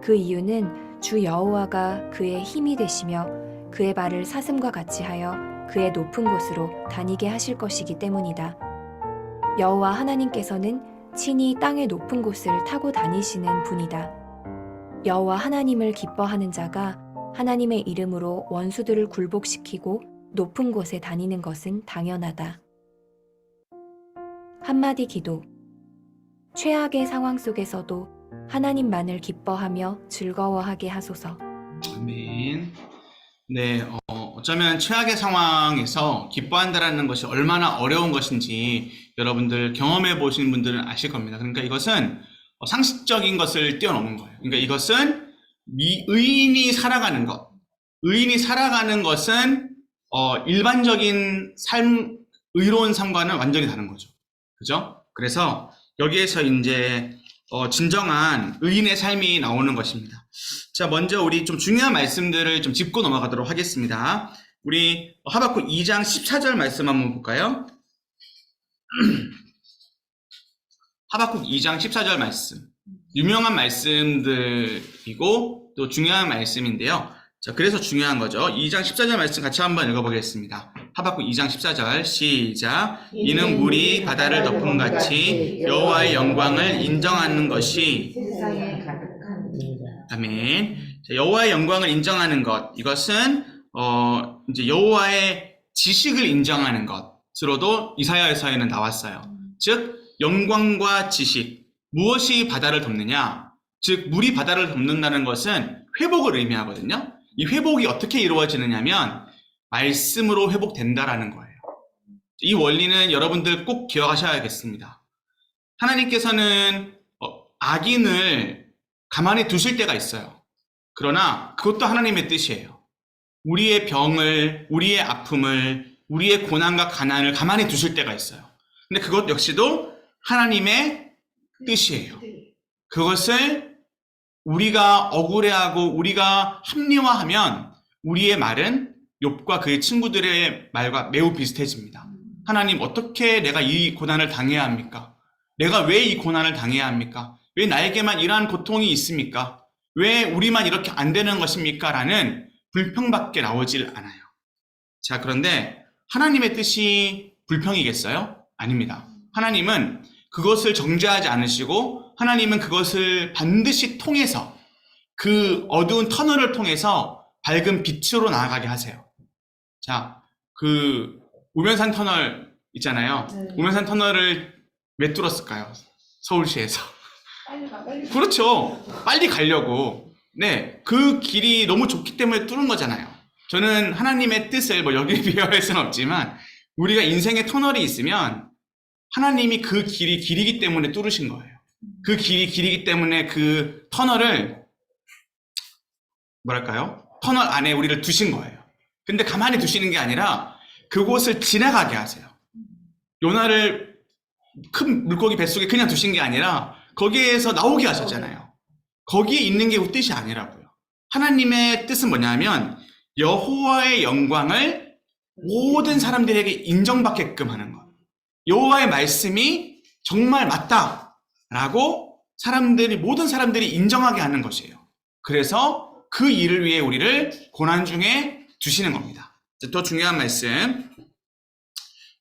그 이유는 주 여호와가 그의 힘이 되시며 그의 발을 사슴과 같이 하여 그의 높은 곳으로 다니게 하실 것이기 때문이다. 여호와 하나님께서는 친히 땅의 높은 곳을 타고 다니시는 분이다. 여호와 하나님을 기뻐하는 자가 하나님의 이름으로 원수들을 굴복시키고 높은 곳에 다니는 것은 당연하다. 한마디 기도. 최악의 상황 속에서도 하나님만을 기뻐하며 즐거워하게 하소서. 아멘. 네, 어쩌면 최악의 상황에서 기뻐한다라는 것이 얼마나 어려운 것인지 여러분들 경험해 보신 분들은 아실 겁니다. 그러니까 이것은 상식적인 것을 뛰어넘은 거예요. 그러니까 이것은 의인이 살아가는 것. 의인이 살아가는 것은 일반적인 삶, 의로운 삶과는 완전히 다른 거죠. 그죠? 그래서 여기에서 이제 진정한 의인의 삶이 나오는 것입니다. 자, 먼저 우리 좀 중요한 말씀들을 좀 짚고 넘어가도록 하겠습니다. 우리 하박국 2장 14절 말씀 한번 볼까요? 하박국 2장 14절 말씀. 유명한 말씀들이고 또 중요한 말씀인데요. 자, 그래서 중요한 거죠. 2장 14절 말씀 같이 한번 읽어보겠습니다. 하박국 2장 14절 시작. 이는 물이 바다를 덮음같이 여호와의 영광을 인정하는 것이 세상에 가득한 일이다. 아멘. 자, 여호와의 영광을 인정하는 것, 이것은 이제 여호와의 지식을 인정하는 것으로도 이사야서에는 나왔어요. 즉 영광과 지식, 무엇이 바다를 덮느냐? 즉 물이 바다를 덮는다는 것은 회복을 의미하거든요. 이 회복이 어떻게 이루어지느냐면 말씀으로 회복된다라는 거예요. 이 원리는 여러분들 꼭 기억하셔야겠습니다. 하나님께서는 악인을 가만히 두실 때가 있어요. 그러나 그것도 하나님의 뜻이에요. 우리의 병을, 우리의 아픔을, 우리의 고난과 가난을 가만히 두실 때가 있어요. 근데 그것 역시도 하나님의 뜻이에요. 그것을 우리가 억울해하고 우리가 합리화하면 우리의 말은 욥과 그의 친구들의 말과 매우 비슷해집니다. 하나님, 어떻게 내가 이 고난을 당해야 합니까? 내가 왜 이 고난을 당해야 합니까? 왜 나에게만 이러한 고통이 있습니까? 왜 우리만 이렇게 안 되는 것입니까? 라는 불평밖에 나오질 않아요. 자, 그런데 하나님의 뜻이 불평이겠어요? 아닙니다. 하나님은 그것을 정죄하지 않으시고 하나님은 그것을 반드시 통해서 그 어두운 터널을 통해서 밝은 빛으로 나아가게 하세요. 자, 그 우면산 터널 있잖아요. 우면산 터널을 왜 뚫었을까요? 서울시에서. 그렇죠. 빨리 가려고. 네, 그 길이 너무 좋기 때문에 뚫은 거잖아요. 저는 하나님의 뜻을 여기에 비교할 수는 없지만 우리가 인생의 터널이 있으면 하나님이 그 길이 길이기 때문에 뚫으신 거예요. 그 길이 길이기 때문에 그 터널을 뭐랄까요? 터널 안에 우리를 두신 거예요. 근데 가만히 두시는 게 아니라 그곳을 지나가게 하세요. 요나를 큰 물고기 뱃속에 그냥 두신 게 아니라 거기에서 나오게 하셨잖아요. 거기에 있는 게 그 뜻이 아니라고요. 하나님의 뜻은 뭐냐면 여호와의 영광을 모든 사람들에게 인정받게끔 하는 것. 여호와의 말씀이 정말 맞다라고 모든 사람들이 인정하게 하는 것이에요. 그래서 그 일을 위해 우리를 고난 중에 두시는 겁니다. 또 중요한 말씀,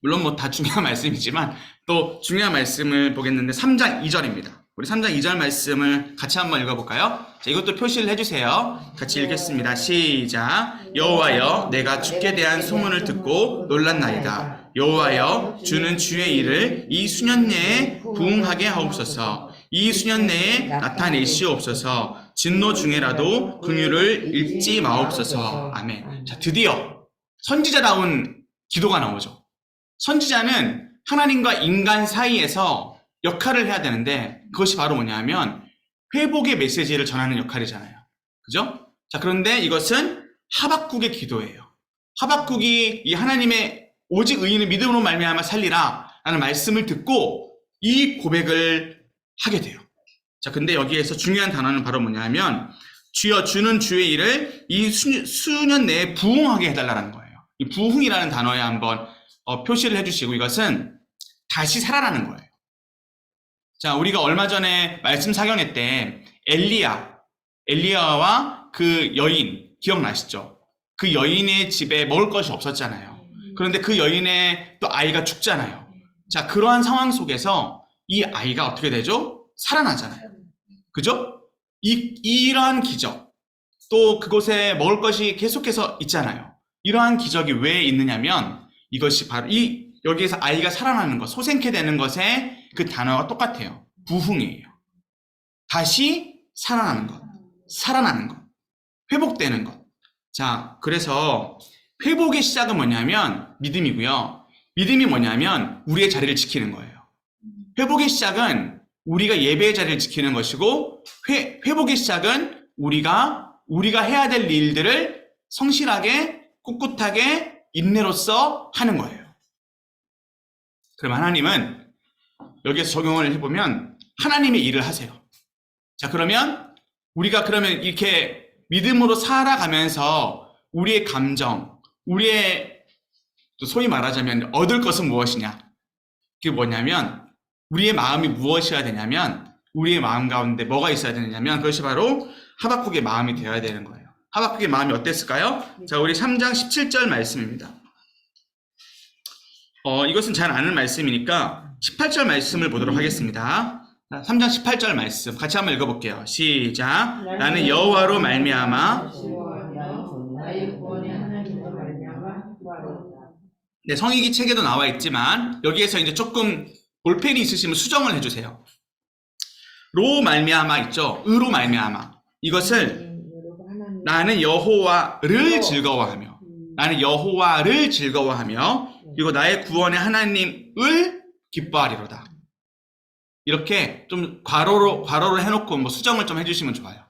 물론 다 중요한 말씀이지만 또 중요한 말씀을 보겠는데 3장 2절입니다. 우리 3장 2절 말씀을 같이 한번 읽어볼까요? 자, 이것도 표시를 해주세요. 같이 읽겠습니다. 시작. 여호와여, 내가 주께 대한 소문을 듣고 놀랐나이다. 여호와여, 주는 주의 일을 이 수년 내에 부응하게 하옵소서. 이 수년 내에 나타내시옵소서. 진노 중에라도 긍휼을 잃지 마옵소서. 아멘. 자, 드디어 선지자다운 기도가 나오죠. 선지자는 하나님과 인간 사이에서 역할을 해야 되는데 그것이 바로 뭐냐면 회복의 메시지를 전하는 역할이잖아요. 그죠? 자, 그런데 이것은 하박국의 기도예요. 하박국이 이 하나님의 오직 의인을 믿음으로 말미암아 살리라 라는 말씀을 듣고 이 고백을 하게 돼요. 자, 근데 여기에서 중요한 단어는 바로 뭐냐면 주여 주는 주의 일을 이 수년 내에 부흥하게 해달라는 거예요. 이 부흥이라는 단어에 한번 표시를 해주시고 이것은 다시 살아나는 거예요. 자, 우리가 얼마 전에 말씀 사경회 때 엘리야와 그 여인 기억나시죠? 그 여인의 집에 먹을 것이 없었잖아요. 그런데 그 여인의 또 아이가 죽잖아요. 자, 그러한 상황 속에서 이 아이가 어떻게 되죠? 살아나잖아요. 그죠? 이러한 기적, 또 그곳에 먹을 것이 계속해서 있잖아요. 이러한 기적이 왜 있느냐면 이것이 바로 여기에서 아이가 살아나는 것, 소생케 되는 것의 그 단어가 똑같아요. 부흥이에요. 다시 살아나는 것, 살아나는 것, 회복되는 것. 자, 그래서 회복의 시작은 뭐냐면 믿음이고요. 믿음이 뭐냐면 우리의 자리를 지키는 거예요. 회복의 시작은 우리가 예배의 자리를 지키는 것이고 회복의 시작은 우리가 해야 될 일들을 성실하게 꿋꿋하게 인내로써 하는 거예요. 그럼 하나님은 여기에서 적용을 해보면 하나님의 일을 하세요. 자, 그러면 우리가 그러면 이렇게 믿음으로 살아가면서 우리의 감정, 우리의 또 소위 말하자면 얻을 것은 무엇이냐? 그게 뭐냐면 우리의 마음이 무엇이어야 되냐면 우리의 마음 가운데 뭐가 있어야 되냐면 그것이 바로 하박국의 마음이 되어야 되는 거예요. 하박국의 마음이 어땠을까요? 자, 우리 3장 17절 말씀입니다. 이것은 잘 아는 말씀이니까 18절 말씀을 보도록 하겠습니다. 3장 18절 말씀 같이 한번 읽어볼게요. 시작. 나는 여호와로 말미암아. 네, 성이기 책에도 나와 있지만 여기에서 이제 조금 볼펜이 있으시면 수정을 해주세요. 로 말미암아 있죠. 으로 말미암아. 이것을 나는 여호와를 즐거워하며, 나는 여호와를 즐거워하며, 그리고 나의 구원의 하나님을 기뻐하리로다. 이렇게 좀 괄호로 해놓고 뭐 수정을 좀 해주시면 좋아요.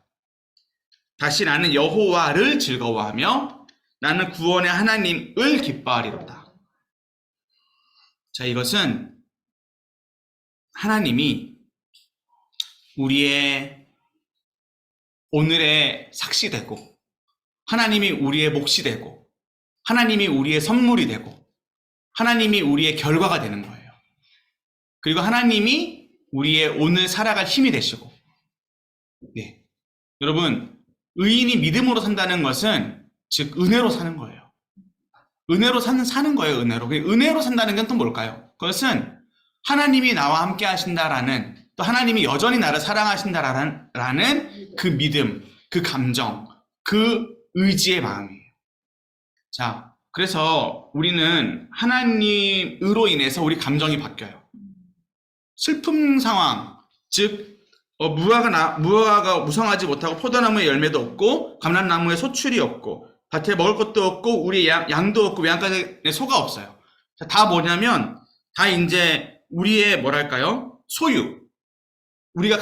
다시 나는 여호와를 즐거워하며 나는 구원의 하나님을 기뻐하리로다. 자, 이것은 하나님이 우리의 오늘의 삭시 되고, 하나님이 우리의 몫이 되고, 하나님이 우리의 선물이 되고, 하나님이 우리의 결과가 되는 거예요. 그리고 하나님이 우리의 오늘 살아갈 힘이 되시고, 네. 여러분, 의인이 믿음으로 산다는 것은 즉 은혜로 사는 거예요. 은혜로 사는 거예요. 은혜로 산다는 건 또 뭘까요? 그것은 하나님이 나와 함께 하신다라는, 또 하나님이 여전히 나를 사랑하신다라는 그 믿음, 그 감정, 그 의지의 마음이에요. 자, 그래서 우리는 하나님으로 인해서 우리 감정이 바뀌어요. 슬픔 상황, 즉 무화과가 무성하지 못하고 포도나무에 열매도 없고 감람나무에 소출이 없고 밭에 먹을 것도 없고 우리 양도 없고 외양간에 소가 없어요. 자, 다 뭐냐면 다 이제 우리의 뭐랄까요? 소유, 우리가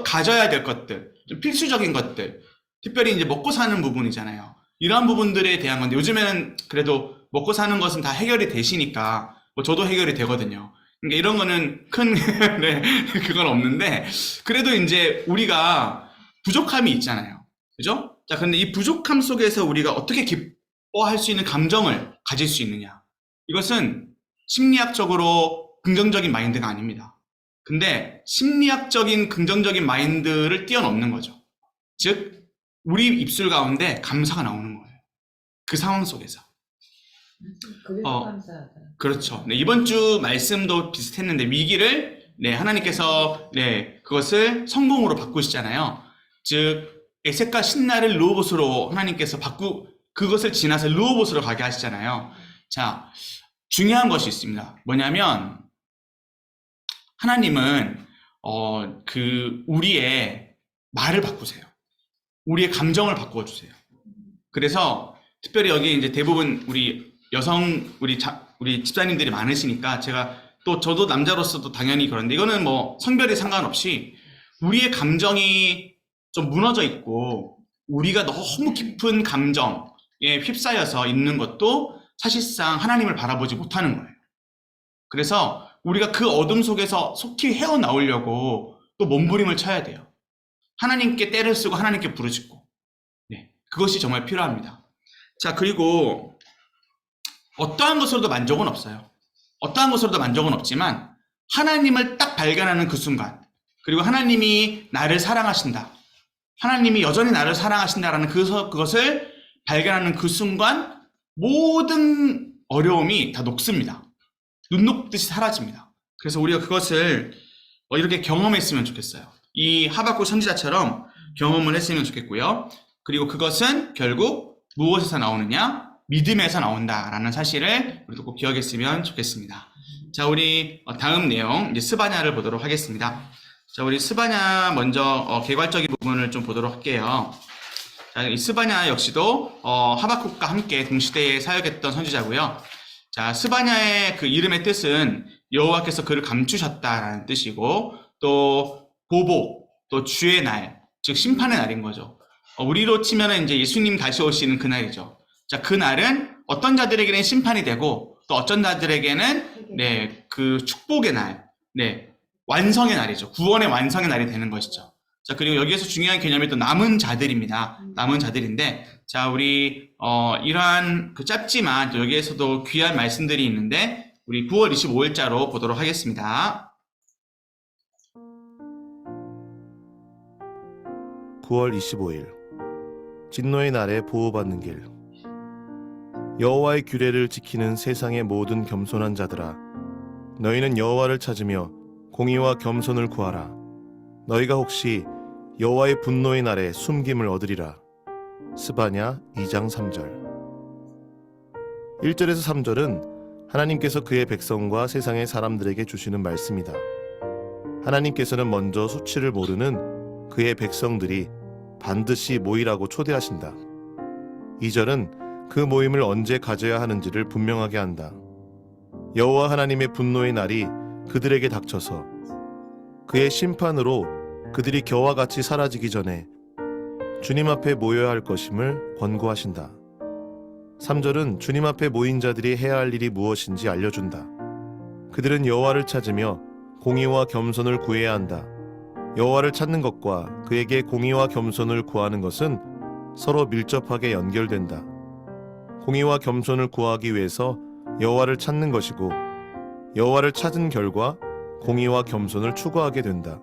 가져야 될 것들, 좀 필수적인 것들, 특별히 이제 먹고 사는 부분이잖아요. 이러한 부분들에 대한 건데 요즘에는 그래도 먹고 사는 것은 다 해결이 되시니까 뭐 저도 해결이 되거든요. 그러니까 이런 거는 큰 네, 그건 없는데 그래도 이제 우리가 부족함이 있잖아요. 그죠? 자, 근데 이 부족함 속에서 우리가 어떻게 기뻐할 수 있는 감정을 가질 수 있느냐? 이것은 심리학적으로 긍정적인 마인드가 아닙니다. 근데 심리학적인 긍정적인 마인드를 뛰어넘는 거죠. 즉 우리 입술 가운데 감사가 나오는 거예요. 그 상황 속에서. 그래서 감사하다. 그렇죠. 네, 이번 주 말씀도 비슷했는데 위기를 하나님께서 그것을 성공으로 바꾸시잖아요. 즉 에색과 신나를 르호봇으로 하나님께서 그것을 지나서 르호봇으로 가게 하시잖아요. 자, 중요한 것이 있습니다. 뭐냐면 하나님은 우리의 말을 바꾸세요. 우리의 감정을 바꿔주세요. 그래서 특별히 여기 이제 대부분 우리 여성 우리 집사님들이 많으시니까 저도 남자로서도 당연히 그런데 이거는 뭐 성별에 상관없이 우리의 감정이 좀 무너져 있고 우리가 너무 깊은 감정에 휩싸여서 있는 것도 사실상 하나님을 바라보지 못하는 거예요. 그래서 우리가 그 어둠 속에서 속히 헤어나오려고 또 몸부림을 쳐야 돼요. 하나님께 떼를 쓰고 하나님께 부르짖고 그것이 정말 필요합니다. 자, 그리고 어떠한 것으로도 만족은 없어요. 어떠한 것으로도 만족은 없지만 하나님을 딱 발견하는 그 순간, 그리고 하나님이 나를 사랑하신다, 하나님이 여전히 나를 사랑하신다라는 그것을 발견하는 그 순간 모든 어려움이 다 녹습니다. 눈 녹듯이 사라집니다. 그래서 우리가 그것을 이렇게 경험했으면 좋겠어요. 이 하박국 선지자처럼 경험을 했으면 좋겠고요. 그리고 그것은 결국 무엇에서 나오느냐? 믿음에서 나온다라는 사실을 우리도 꼭 기억했으면 좋겠습니다. 자, 우리 다음 내용 이제 스바냐를 보도록 하겠습니다. 자, 우리 스바냐 먼저 개괄적인 부분을 좀 보도록 할게요. 자, 이 스바냐 역시도 하박국과 함께 동시대에 사역했던 선지자고요. 자, 스바냐의 그 이름의 뜻은 여호와께서 그를 감추셨다라는 뜻이고, 또 보복, 또 주의 날, 즉 심판의 날인 거죠. 우리로 치면은 이제 예수님 다시 오시는 그날이죠. 자, 그 날은 어떤 자들에게는 심판이 되고, 또 어떤 자들에게는 그 축복의 날, 완성의 날이죠. 구원의 완성의 날이 되는 것이죠. 자, 그리고 여기에서 중요한 개념이 또 남은 자들입니다. 남은 자들인데, 자, 우리 이러한 그 짧지만 또 여기에서도 귀한 말씀들이 있는데, 우리 9월 25일자로 보도록 하겠습니다. 9월 25일 진노의 날에 보호받는 길. 여호와의 규례를 지키는 세상의 모든 겸손한 자들아, 너희는 여호와를 찾으며 공의와 겸손을 구하라. 너희가 혹시 여호와의 분노의 날에 숨김을 얻으리라. 스바냐 2장 3절. 1절에서 3절은 하나님께서 그의 백성과 세상의 사람들에게 주시는 말씀이다. 하나님께서는 먼저 수치를 모르는 그의 백성들이 반드시 모이라고 초대하신다. 2절은 그 모임을 언제 가져야 하는지를 분명하게 한다. 여호와 하나님의 분노의 날이 그들에게 닥쳐서 그의 심판으로 그들이 겨와 같이 사라지기 전에 주님 앞에 모여야 할 것임을 권고하신다. 3절은 주님 앞에 모인 자들이 해야 할 일이 무엇인지 알려준다. 그들은 여호와를 찾으며 공의와 겸손을 구해야 한다. 여호와를 찾는 것과 그에게 공의와 겸손을 구하는 것은 서로 밀접하게 연결된다. 공의와 겸손을 구하기 위해서 여호와를 찾는 것이고, 여호와를 찾은 결과 공의와 겸손을 추구하게 된다.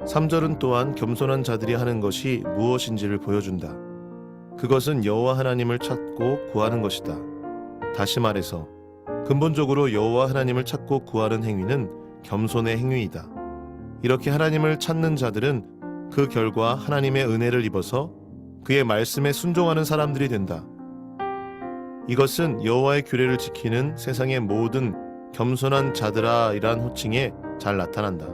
3절은 또한 겸손한 자들이 하는 것이 무엇인지를 보여준다. 그것은 여호와 하나님을 찾고 구하는 것이다. 다시 말해서 근본적으로 여호와 하나님을 찾고 구하는 행위는 겸손의 행위이다. 이렇게 하나님을 찾는 자들은 그 결과 하나님의 은혜를 입어서 그의 말씀에 순종하는 사람들이 된다. 이것은 여호와의 규례를 지키는 세상의 모든 겸손한 자들아 이란 호칭에 잘 나타난다.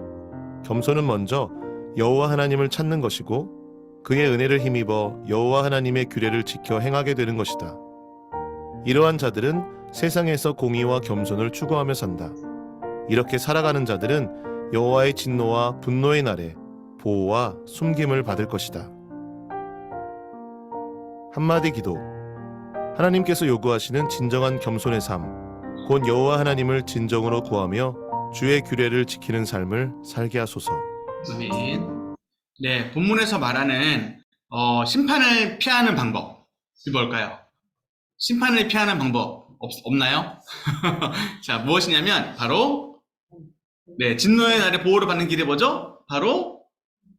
겸손은 먼저 여호와 하나님을 찾는 것이고, 그의 은혜를 힘입어 여호와 하나님의 규례를 지켜 행하게 되는 것이다. 이러한 자들은 세상에서 공의와 겸손을 추구하며 산다. 이렇게 살아가는 자들은 여호와의 진노와 분노의 날에 보호와 숨김을 받을 것이다. 한마디 기도. 하나님께서 요구하시는 진정한 겸손의 삶, 곧 여호와 하나님을 진정으로 구하며 주의 규례를 지키는 삶을 살게 하소서. 아멘. 네, 본문에서 말하는 심판을 피하는 방법이 뭘까요? 심판을 피하는 방법 없나요? 자, 무엇이냐면 바로 진노의 날에 보호를 받는 길이 뭐죠? 바로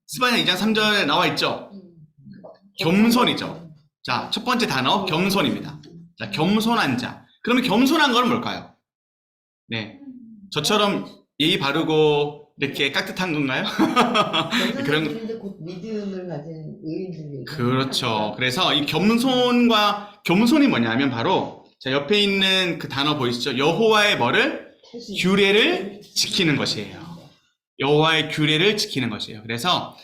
스바냐 2장 3절에 나와 있죠. 겸손이죠. 자, 첫 번째 단어 겸손입니다. 자, 겸손한 자. 그러면 겸손한 건 뭘까요? 네, 저처럼 예의 바르고 이렇게 깍듯한 건가요? 그런 그런 곧 믿음을 가진 의인들이. 그렇죠. 그래서 이 겸손이 뭐냐면 바로 자, 옆에 있는 그 단어 보이시죠? 여호와의 뭐를? 규례를 지키는 것이에요. 여호와의 규례를 지키는 것이에요. 그래서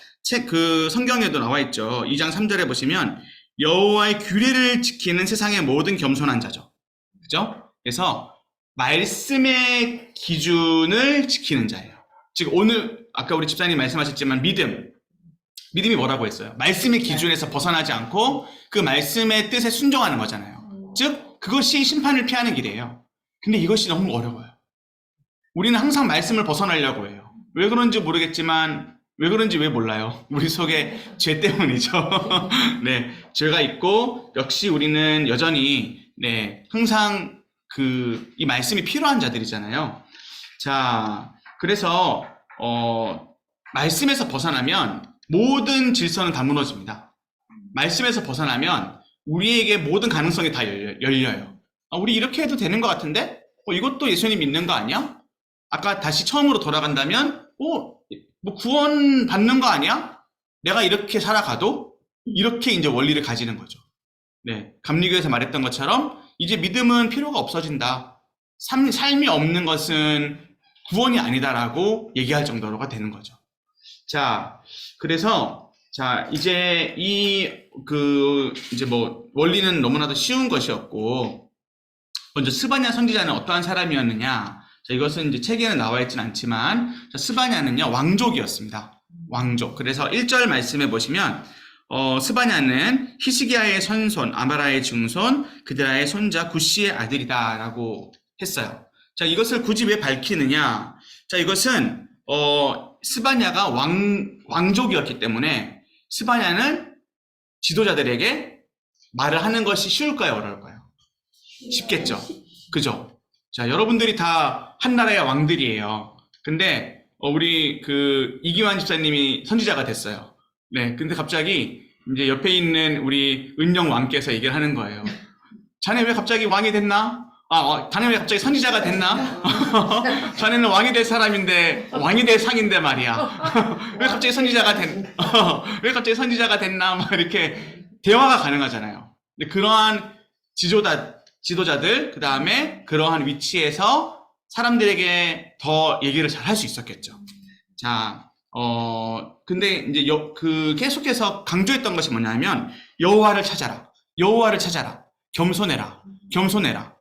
그 성경에도 나와 있죠. 2장 3절에 보시면 여호와의 규례를 지키는 세상의 모든 겸손한 자죠. 그죠? 그래서 말씀의 기준을 지키는 자예요. 즉 오늘 아까 우리 집사님 말씀하셨지만 믿음이 뭐라고 했어요? 말씀의 기준에서 벗어나지 않고 그 말씀의 뜻에 순종하는 거잖아요. 즉 그것이 심판을 피하는 길이에요. 근데 이것이 너무 어려워요. 우리는 항상 말씀을 벗어나려고 해요. 왜 그런지 모르겠지만 왜 그런지 왜 몰라요? 우리 속에 죄 때문이죠. 네, 죄가 있고 역시 우리는 여전히 네, 항상 이 말씀이 필요한 자들이잖아요. 자, 그래서 말씀에서 벗어나면 모든 질서는 다 무너집니다. 말씀에서 벗어나면 우리에게 모든 가능성이 다 열려요. 우리 이렇게 해도 되는 것 같은데? 이것도 예수님 믿는 거 아니야? 아까 다시 처음으로 돌아간다면, 뭐 구원 받는 거 아니야? 내가 이렇게 살아가도 이렇게 이제 원리를 가지는 거죠. 네, 감리교에서 말했던 것처럼 이제 믿음은 필요가 없어진다. 삶이 없는 것은 구원이 아니다라고 얘기할 정도로가 되는 거죠. 자, 그래서 이제 이제 뭐 원리는 너무나도 쉬운 것이었고, 먼저 스바냐 선지자는 어떠한 사람이었느냐? 자, 이것은 이제 책에는 나와 있진 않지만, 스바냐는요, 왕족이었습니다. 왕족. 그래서 1절 말씀해 보시면, 스바냐는 히스기야의 선손, 아마라의 증손, 그드라의 손자 구시의 아들이다라고 했어요. 자, 이것을 굳이 왜 밝히느냐? 자, 이것은, 스바냐가 왕족이었기 때문에, 스바냐는 지도자들에게 말을 하는 것이 쉬울까요, 어려울까요? 쉽겠죠. 그죠? 자, 여러분들이 다 한 나라의 왕들이에요. 근데, 우리 이기환 집사님이 선지자가 됐어요. 네, 근데 갑자기, 이제 옆에 있는 우리 은영 왕께서 얘기를 하는 거예요. 자네 왜 갑자기 왕이 됐나? 자네 왜 갑자기 선지자가 됐나? 자네는 왕이 될 사람인데, 왕이 될 상인데 말이야. 왜 갑자기 선지자가 왜 갑자기 선지자가 됐나? 막 이렇게 대화가 가능하잖아요. 근데 그러한 지도자들, 그 다음에 그러한 위치에서 사람들에게 더 얘기를 잘 할 수 있었겠죠. 자, 근데 이제 계속해서 강조했던 것이 뭐냐면, 여호와를 찾아라. 여호와를 찾아라. 겸손해라. 겸손해라.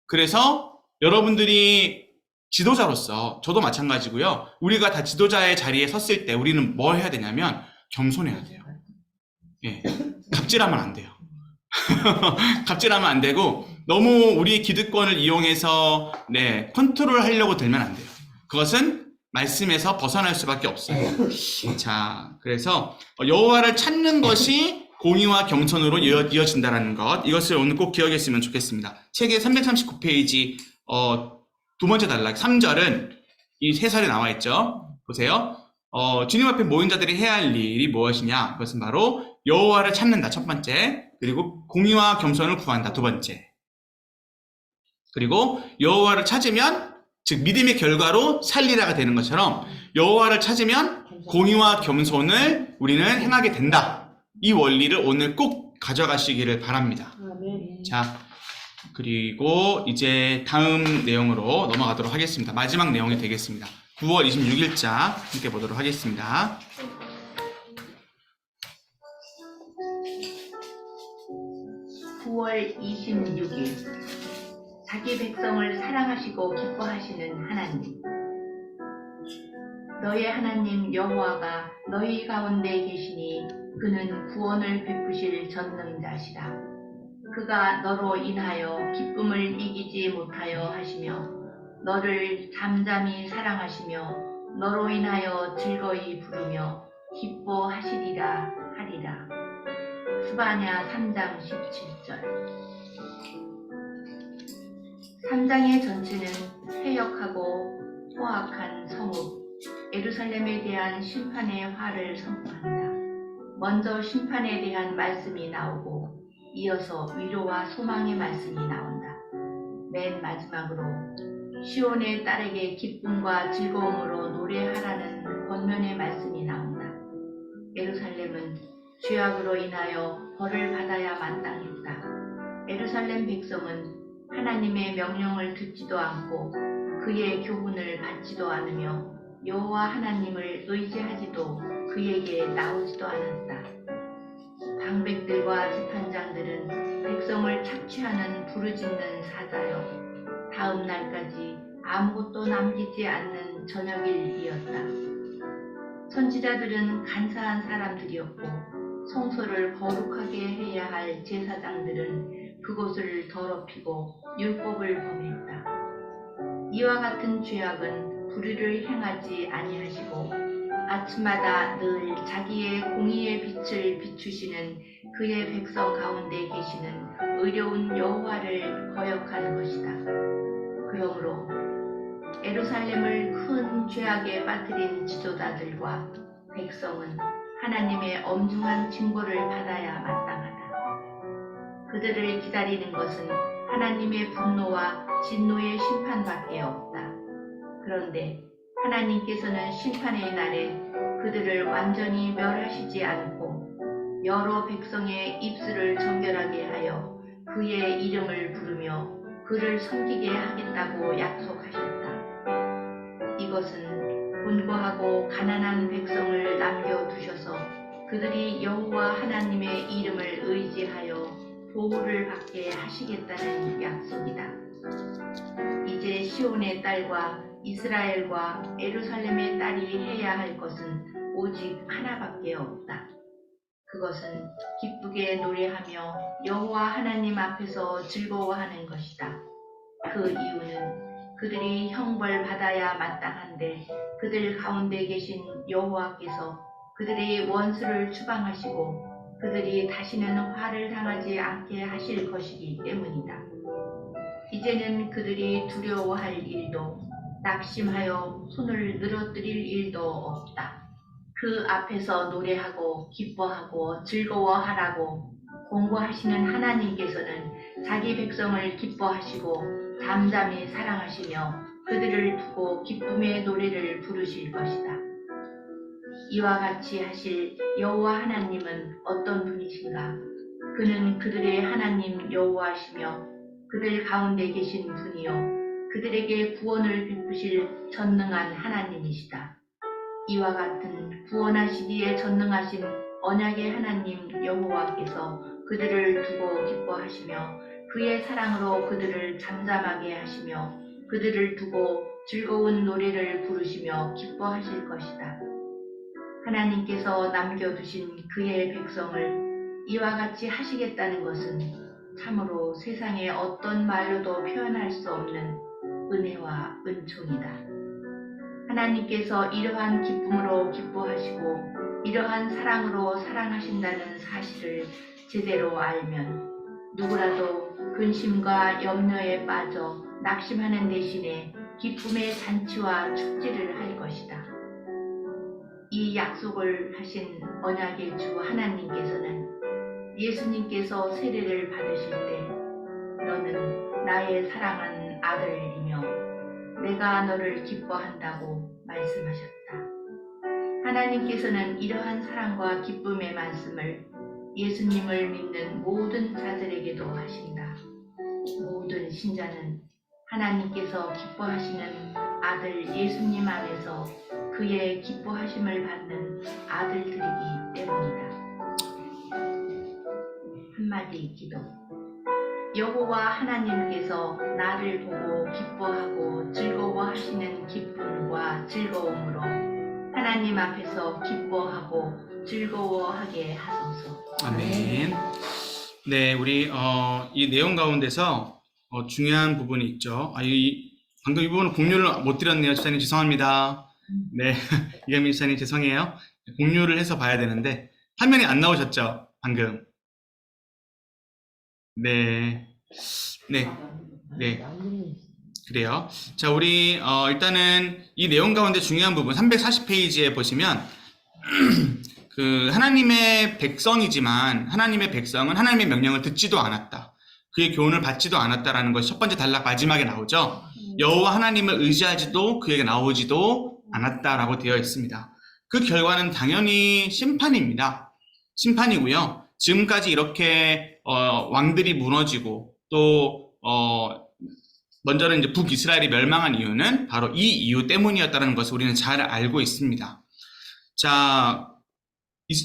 그래서 여러분들이 지도자로서, 저도 마찬가지고요. 우리가 다 지도자의 자리에 섰을 때 우리는 뭘 해야 되냐면, 겸손해야 돼요. 예, 갑질하면 안 돼요. 갑질하면 안 되고, 너무 우리의 기득권을 이용해서 컨트롤 하려고 들면 안 돼요. 그것은 말씀에서 벗어날 수밖에 없어요. 자, 그래서 여호와를 찾는 것이 공의와 겸손으로 이어진다는 것, 이것을 오늘 꼭 기억했으면 좋겠습니다. 책의 339페이지 두 번째 단락 3절은 이 해설에 나와 있죠. 보세요. 주님 앞에 모인 자들이 해야 할 일이 무엇이냐? 그것은 바로 여호와를 찾는다, 첫 번째. 그리고 공의와 겸손을 구한다, 두 번째. 그리고 여호와를 찾으면, 즉 믿음의 결과로 살리라가 되는 것처럼 여호와를 찾으면 공의와 겸손을 우리는 행하게 된다. 이 원리를 오늘 꼭 가져가시기를 바랍니다. 자, 그리고 이제 다음 내용으로 넘어가도록 하겠습니다. 마지막 내용이 되겠습니다. 9월 26일자 함께 보도록 하겠습니다. (9월 26일) 자기 백성을 사랑하시고 기뻐하시는 하나님, 너의 하나님 여호와가 너희 가운데 계시니 그는 구원을 베푸실 전능자시다. 그가 너로 인하여 기쁨을 이기지 못하여 하시며 너를 잠잠히 사랑하시며 너로 인하여 즐거이 부르며 기뻐하시리라 하리라. 스바냐 3장 17절. 3장의 전체는 패역하고 포악한 성읍 예루살렘에 대한 심판의 화를 선포한다. 먼저 심판에 대한 말씀이 나오고 이어서 위로와 소망의 말씀이 나온다. 맨 마지막으로 시온의 딸에게 기쁨과 즐거움으로 노래하라는 권면의 말씀이 나온다. 예루살렘은 죄악으로 인하여 벌을 받아야 마땅했다. 예루살렘 백성은 하나님의 명령을 듣지도 않고 그의 교훈을 받지도 않으며 여호와 하나님을 의지하지도 그에게 나오지도 않았다. 방백들과 재판장들은 백성을 착취하는 부르짖는 사자여 다음 날까지 아무것도 남기지 않는 저녁일이었다. 선지자들은 간사한 사람들이었고 성소를 거룩하게 해야 할 제사장들은 그곳을 더럽히고 율법을 범했다. 이와 같은 죄악은 불의를 행하지 아니하시고 아침마다 늘 자기의 공의의 빛을 비추시는 그의 백성 가운데 계시는 의로운 여호와를 거역하는 것이다. 그러므로 예루살렘을 큰 죄악에 빠뜨린 지도자들과 백성은 하나님의 엄중한 징벌을 받아야 마땅하다. 그들을 기다리는 것은 하나님의 분노와 진노의 심판밖에 없다. 그런데 하나님께서는 심판의 날에 그들을 완전히 멸하시지 않고 여러 백성의 입술을 정결하게 하여 그의 이름을 부르며 그를 섬기게 하겠다고 약속하셨다. 이것은 곤고하고 가난한 백성을 남겨두셔서 그들이 여호와 하나님의 이름을 의지하여 보호를 받게 하시겠다는 약속이다. 이제 시온의 딸과 이스라엘과 예루살렘의 딸이 해야 할 것은 오직 하나밖에 없다. 그것은 기쁘게 노래하며 여호와 하나님 앞에서 즐거워하는 것이다. 그 이유는 그들이 형벌 받아야 마땅한데 그들 가운데 계신 여호와께서 그들의 원수를 추방하시고 그들이 다시는 화를 당하지 않게 하실 것이기 때문이다. 이제는 그들이 두려워할 일도 낙심하여 손을 늘어뜨릴 일도 없다. 그 앞에서 노래하고 기뻐하고 즐거워하라고 공고하시는 하나님께서는 자기 백성을 기뻐하시고 잠잠히 사랑하시며 그들을 두고 기쁨의 노래를 부르실 것이다. 이와 같이 하실 여호와 하나님은 어떤 분이신가? 그는 그들의 하나님 여호와시며 그들 가운데 계신 분이요 그들에게 구원을 베푸실 전능한 하나님이시다. 이와 같은 구원하시기에 전능하신 언약의 하나님 여호와께서 그들을 두고 기뻐하시며 그의 사랑으로 그들을 잠잠하게 하시며 그들을 두고 즐거운 노래를 부르시며 기뻐하실 것이다. 하나님께서 남겨두신 그의 백성을 이와 같이 하시겠다는 것은 참으로 세상의 어떤 말로도 표현할 수 없는 은혜와 은총이다. 하나님께서 이러한 기쁨으로 기뻐하시고 이러한 사랑으로 사랑하신다는 사실을 제대로 알면 누구라도 근심과 염려에 빠져 낙심하는 대신에 기쁨의 잔치와 축제를 할 것이다. 이 약속을 하신 언약의 주 하나님께서는 예수님께서 세례를 받으실 때 너는 나의 사랑하는 아들이며 내가 너를 기뻐한다고 말씀하셨다. 하나님께서는 이러한 사랑과 기쁨의 말씀을 예수님을 믿는 모든 자들에게도 하신다. 모든 신자는 하나님께서 기뻐하시는 아들 예수님 안에서 그의 기뻐하심을 받는 아들들이기 때문이다. 한마디 기도. 여호와 하나님께서 나를 보고 기뻐하고 즐거워하시는 기쁨과 즐거움으로 하나님 앞에서 기뻐하고 즐거워하게 하소서. 아멘. 네, 우리 이 내용 가운데서 중요한 부분이 있죠. 방금 이 부분은 공유를 못 드렸네요. 집사님 죄송합니다. 네, 이경민 집사님 죄송해요. 공유를 해서 봐야 되는데 화면이 안 나오셨죠? 방금. 네, 그래요. 자, 우리 일단은 이 내용 가운데 중요한 부분 340페이지에 보시면 그 하나님의 백성이지만 하나님의 백성은 하나님의 명령을 듣지도 않았다. 그의 교훈을 받지도 않았다라는 것이 첫 번째 단락 마지막에 나오죠. 여호와 하나님을 의지하지도 그에게 나오지도 않았다라고 되어 있습니다. 그 결과는 당연히 심판입니다. 심판이고요. 지금까지 이렇게 왕들이 무너지고 또 먼저는 이제 북이스라엘이 멸망한 이유는 바로 이 이유 때문이었다는 것을 우리는 잘 알고 있습니다. 자,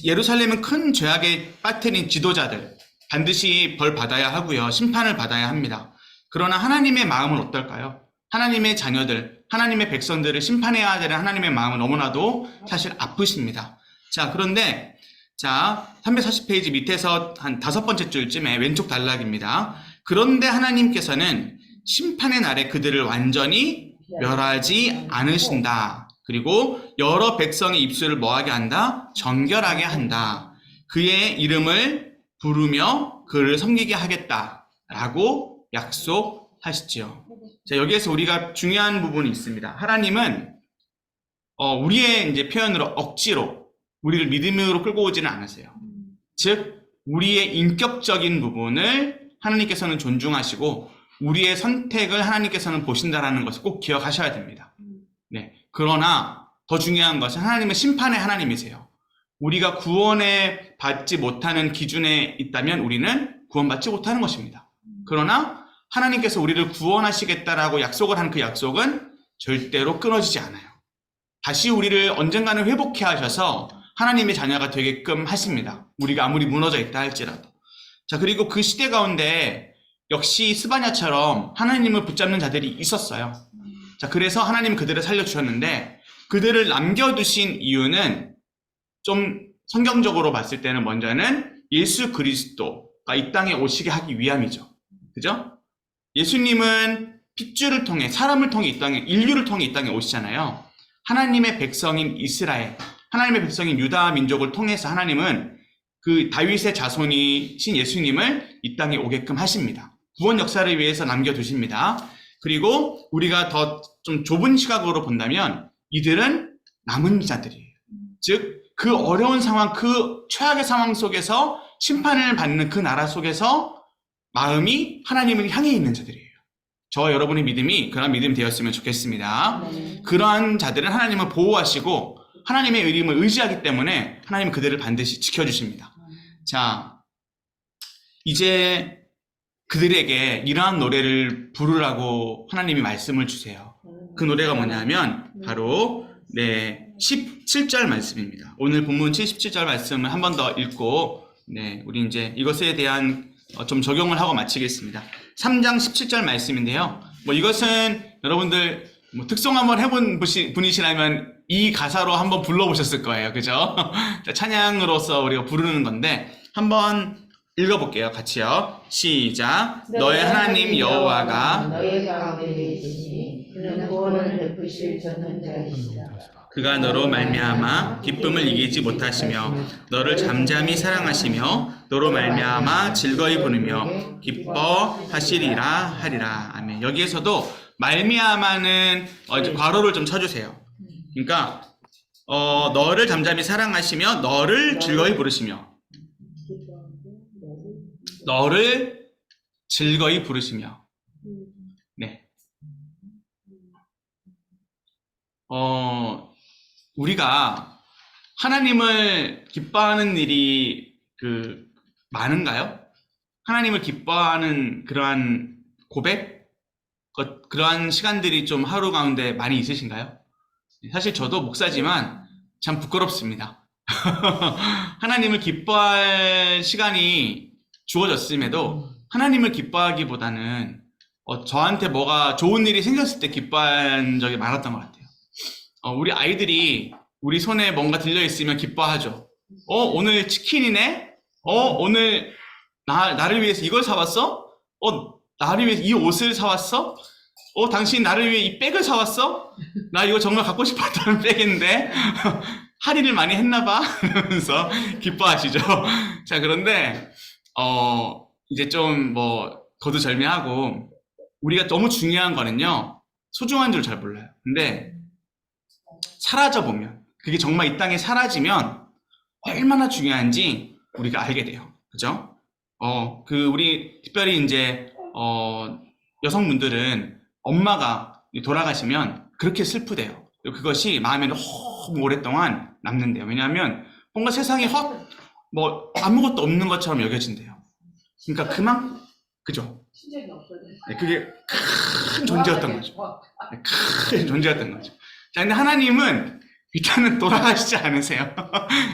예루살렘은 큰 죄악에 빠뜨린 지도자들 반드시 벌 받아야 하고요. 심판을 받아야 합니다. 그러나 하나님의 마음은 어떨까요? 하나님의 자녀들, 하나님의 백성들을 심판해야 되는 하나님의 마음은 너무나도 사실 아프십니다. 자, 그런데 자, 340페이지 밑에서 한 5번째 줄쯤에 왼쪽 단락입니다. 그런데 하나님께서는 심판의 날에 그들을 완전히 멸하지 않으신다. 그리고 여러 백성의 입술을 뭐하게 한다? 정결하게 한다. 그의 이름을 부르며 그를 섬기게 하겠다라고 약속하시지요. 자, 여기에서 우리가 중요한 부분이 있습니다. 하나님은 우리의 이제 표현으로 억지로 우리를 믿음으로 끌고 오지는 않으세요. 즉 우리의 인격적인 부분을 하나님께서는 존중하시고 우리의 선택을 하나님께서는 보신다라는 것을 꼭 기억하셔야 됩니다. 네. 그러나 더 중요한 것은 하나님은 심판의 하나님이세요. 우리가 구원에 받지 못하는 기준에 있다면 우리는 구원받지 못하는 것입니다. 그러나 하나님께서 우리를 구원하시겠다라고 약속을 한 그 약속은 절대로 끊어지지 않아요. 다시 우리를 언젠가는 회복해 하셔서 하나님의 자녀가 되게끔 하십니다. 우리가 아무리 무너져 있다 할지라도. 자, 그리고 그 시대 가운데 역시 스바냐처럼 하나님을 붙잡는 자들이 있었어요. 자, 그래서 하나님은 그들을 살려주셨는데 그들을 남겨두신 이유는 좀 성경적으로 봤을 때는 먼저는 예수 그리스도가 이 땅에 오시게 하기 위함이죠. 그죠? 예수님은 핏줄을 통해, 사람을 통해 이 땅에, 인류를 통해 이 땅에 오시잖아요. 하나님의 백성인 이스라엘, 하나님의 백성인 유다 민족을 통해서 하나님은 그 다윗의 자손이신 예수님을 이 땅에 오게끔 하십니다. 구원 역사를 위해서 남겨두십니다. 그리고 우리가 더 좀 좁은 시각으로 본다면 이들은 남은 자들이에요. 즉, 그 어려운 상황, 그 최악의 상황 속에서 심판을 받는 그 나라 속에서 마음이 하나님을 향해 있는 자들이에요. 저와 여러분의 믿음이 그런 믿음이 되었으면 좋겠습니다. 그러한 자들은 하나님을 보호하시고 하나님의 이름을 의지하기 때문에 하나님은 그들을 반드시 지켜주십니다. 자, 이제 그들에게 이러한 노래를 부르라고 하나님이 말씀을 주세요. 그 노래가 뭐냐면 바로 17절 말씀입니다. 오늘 본문 77절 말씀을 한 번 더 읽고 우리 이제 이것에 대한 좀 적용을 하고 마치겠습니다. 3장 17절 말씀인데요. 이것은 여러분들 특송 한번 해본 분이시라면 이 가사로 한번 불러보셨을 거예요. 그죠? 찬양으로서 우리가 부르는 건데 한번 읽어볼게요. 같이요. 시작. 너의 하나님 여호와가 너의 가운데 있으니 그는 구원을 베푸실 전능자이시다. 그가 너로 말미암아 기쁨을 이기지 못하시며 너를 잠잠히 사랑하시며 너로 말미암아 즐거이 부르며 기뻐하시리라 하리라. 아멘. 여기에서도 말미암아는 괄호를 좀 쳐주세요. 그러니까 너를 잠잠히 사랑하시며 너를 즐거이 부르시며 너를 즐거이 부르시며. 네. 우리가 하나님을 기뻐하는 일이 많은가요? 하나님을 기뻐하는 그러한 고백? 그러한 시간들이 좀 하루 가운데 많이 있으신가요? 사실 저도 목사지만 참 부끄럽습니다. 하나님을 기뻐할 시간이 주어졌음에도 하나님을 기뻐하기보다는 저한테 뭐가 좋은 일이 생겼을 때 기뻐한 적이 많았던 것 같아요. 우리 아이들이 우리 손에 뭔가 들려있으면 기뻐하죠. 오늘 치킨이네? 오늘 나를 위해서 이걸 사왔어? 나를 위해서 이 옷을 사왔어? 당신 나를 위해 이 백을 사왔어? 나 이거 정말 갖고 싶었던 백인데 할인을 많이 했나봐? 이러면서 기뻐하시죠. 자, 그런데 이제 좀 거두절미하고 우리가 너무 중요한 거는요, 소중한 줄 잘 몰라요. 근데 사라져보면, 그게 정말 이 땅에 사라지면 얼마나 중요한지 우리가 알게 돼요. 그죠? 우리 특별히 이제 여성분들은 엄마가 돌아가시면 그렇게 슬프대요. 그것이 마음에 너무 오랫동안 남는데요. 왜냐하면 뭔가 세상에 아무것도 없는 것처럼 여겨진대요. 그러니까 그죠? 네, 그게 큰 존재였던 거죠. 네, 큰 존재였던 거죠. 자, 근데 하나님은 일단은 돌아가시지 않으세요.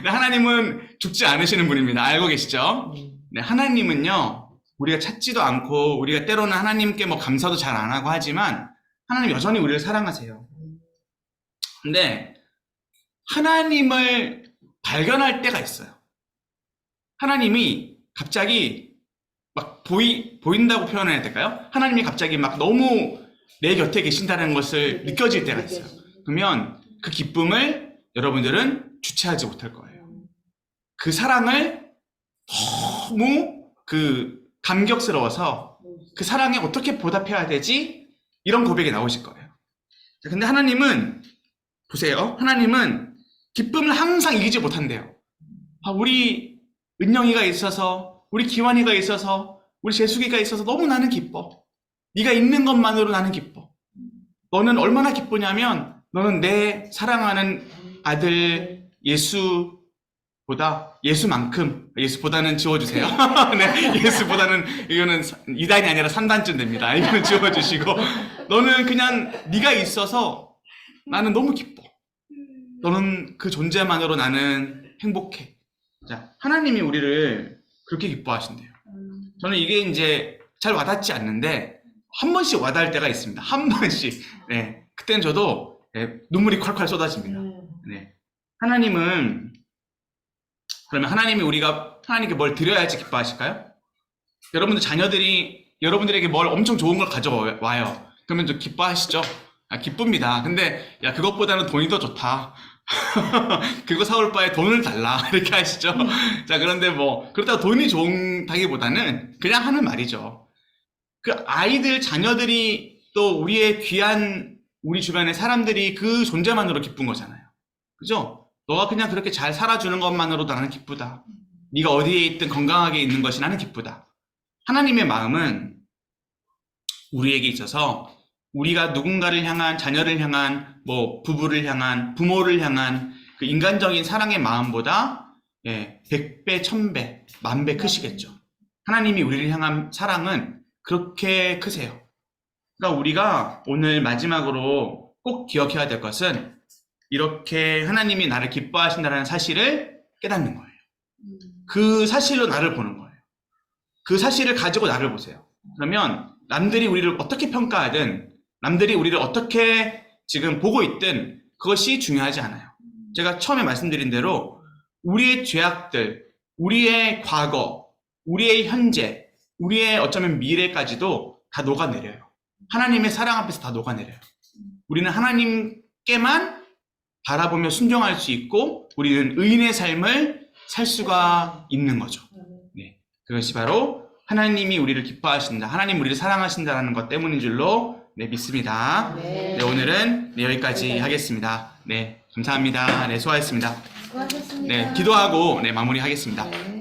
하나님은 죽지 않으시는 분입니다. 알고 계시죠? 네, 하나님은요, 우리가 찾지도 않고, 우리가 때로는 하나님께 감사도 잘 안 하고 하지만, 하나님 여전히 우리를 사랑하세요. 근데, 하나님을 발견할 때가 있어요. 하나님이 갑자기 보인다고 표현해야 될까요? 하나님이 갑자기 너무 내 곁에 계신다는 것을 느껴질 때가 있어요. 그러면 그 기쁨을 여러분들은 주체하지 못할 거예요. 그 사랑을 너무 감격스러워서 그 사랑에 어떻게 보답해야 되지? 이런 고백이 나오실 거예요. 근데 하나님은 보세요. 하나님은 기쁨을 항상 이기지 못한대요. 우리 은영이가 있어서, 우리 기환이가 있어서, 우리 재숙이가 있어서 너무 나는 기뻐. 네가 있는 것만으로 나는 기뻐. 너는 얼마나 기쁘냐면 너는 내 사랑하는 아들 예수보다는 지워주세요. 네, 예수보다는 이거는 2단이 아니라 3단쯤 됩니다. 이거는 지워주시고 너는 그냥 네가 있어서 나는 너무 기뻐. 너는 그 존재만으로 나는 행복해. 자, 하나님이 우리를 그렇게 기뻐하신대요. 저는 이게 이제 잘 와닿지 않는데 한 번씩 와닿을 때가 있습니다. 한 번씩. 네, 그때는 저도 눈물이 콸콸 쏟아집니다. 네, 그러면 하나님이 우리가 하나님께 뭘 드려야지 기뻐하실까요? 여러분들 자녀들이 여러분들에게 뭘 엄청 좋은 걸 가져와요. 그러면 좀 기뻐하시죠? 기쁩니다. 근데 야, 그것보다는 돈이 더 좋다. 그거 사올 바에 돈을 달라. 이렇게 하시죠? 자, 그런데 그렇다고 돈이 좋다기보다는 그냥 하는 말이죠. 그 아이들, 자녀들이 또 우리의 귀한 우리 주변의 사람들이 그 존재만으로 기쁜 거잖아요. 그죠? 너가 그냥 그렇게 잘 살아주는 것만으로도 나는 기쁘다. 네가 어디에 있든 건강하게 있는 것이 나는 기쁘다. 하나님의 마음은 우리에게 있어서 우리가 누군가를 향한, 자녀를 향한, 부부를 향한, 부모를 향한 그 인간적인 사랑의 마음보다 100배, 1000배, 10,000배 크시겠죠. 하나님이 우리를 향한 사랑은 그렇게 크세요. 그러니까 우리가 오늘 마지막으로 꼭 기억해야 될 것은 이렇게 하나님이 나를 기뻐하신다는 사실을 깨닫는 거예요. 그 사실로 나를 보는 거예요. 그 사실을 가지고 나를 보세요. 그러면 남들이 우리를 어떻게 평가하든, 남들이 우리를 어떻게 지금 보고 있든 그것이 중요하지 않아요. 제가 처음에 말씀드린 대로 우리의 죄악들, 우리의 과거, 우리의 현재, 우리의 어쩌면 미래까지도 다 녹아내려요. 하나님의 사랑 앞에서 다 녹아내려요. 우리는 하나님께만 바라보며 순종할 수 있고 우리는 의인의 삶을 살 수가 있는 거죠. 네, 그것이 바로 하나님이 우리를 기뻐하신다, 하나님 우리를 사랑하신다는 것 때문인 줄로 믿습니다. 네, 오늘은 여기까지 하겠습니다. 네, 감사합니다. 네, 수고하셨습니다. 수고하셨습니다. 네, 기도하고 마무리하겠습니다. 네.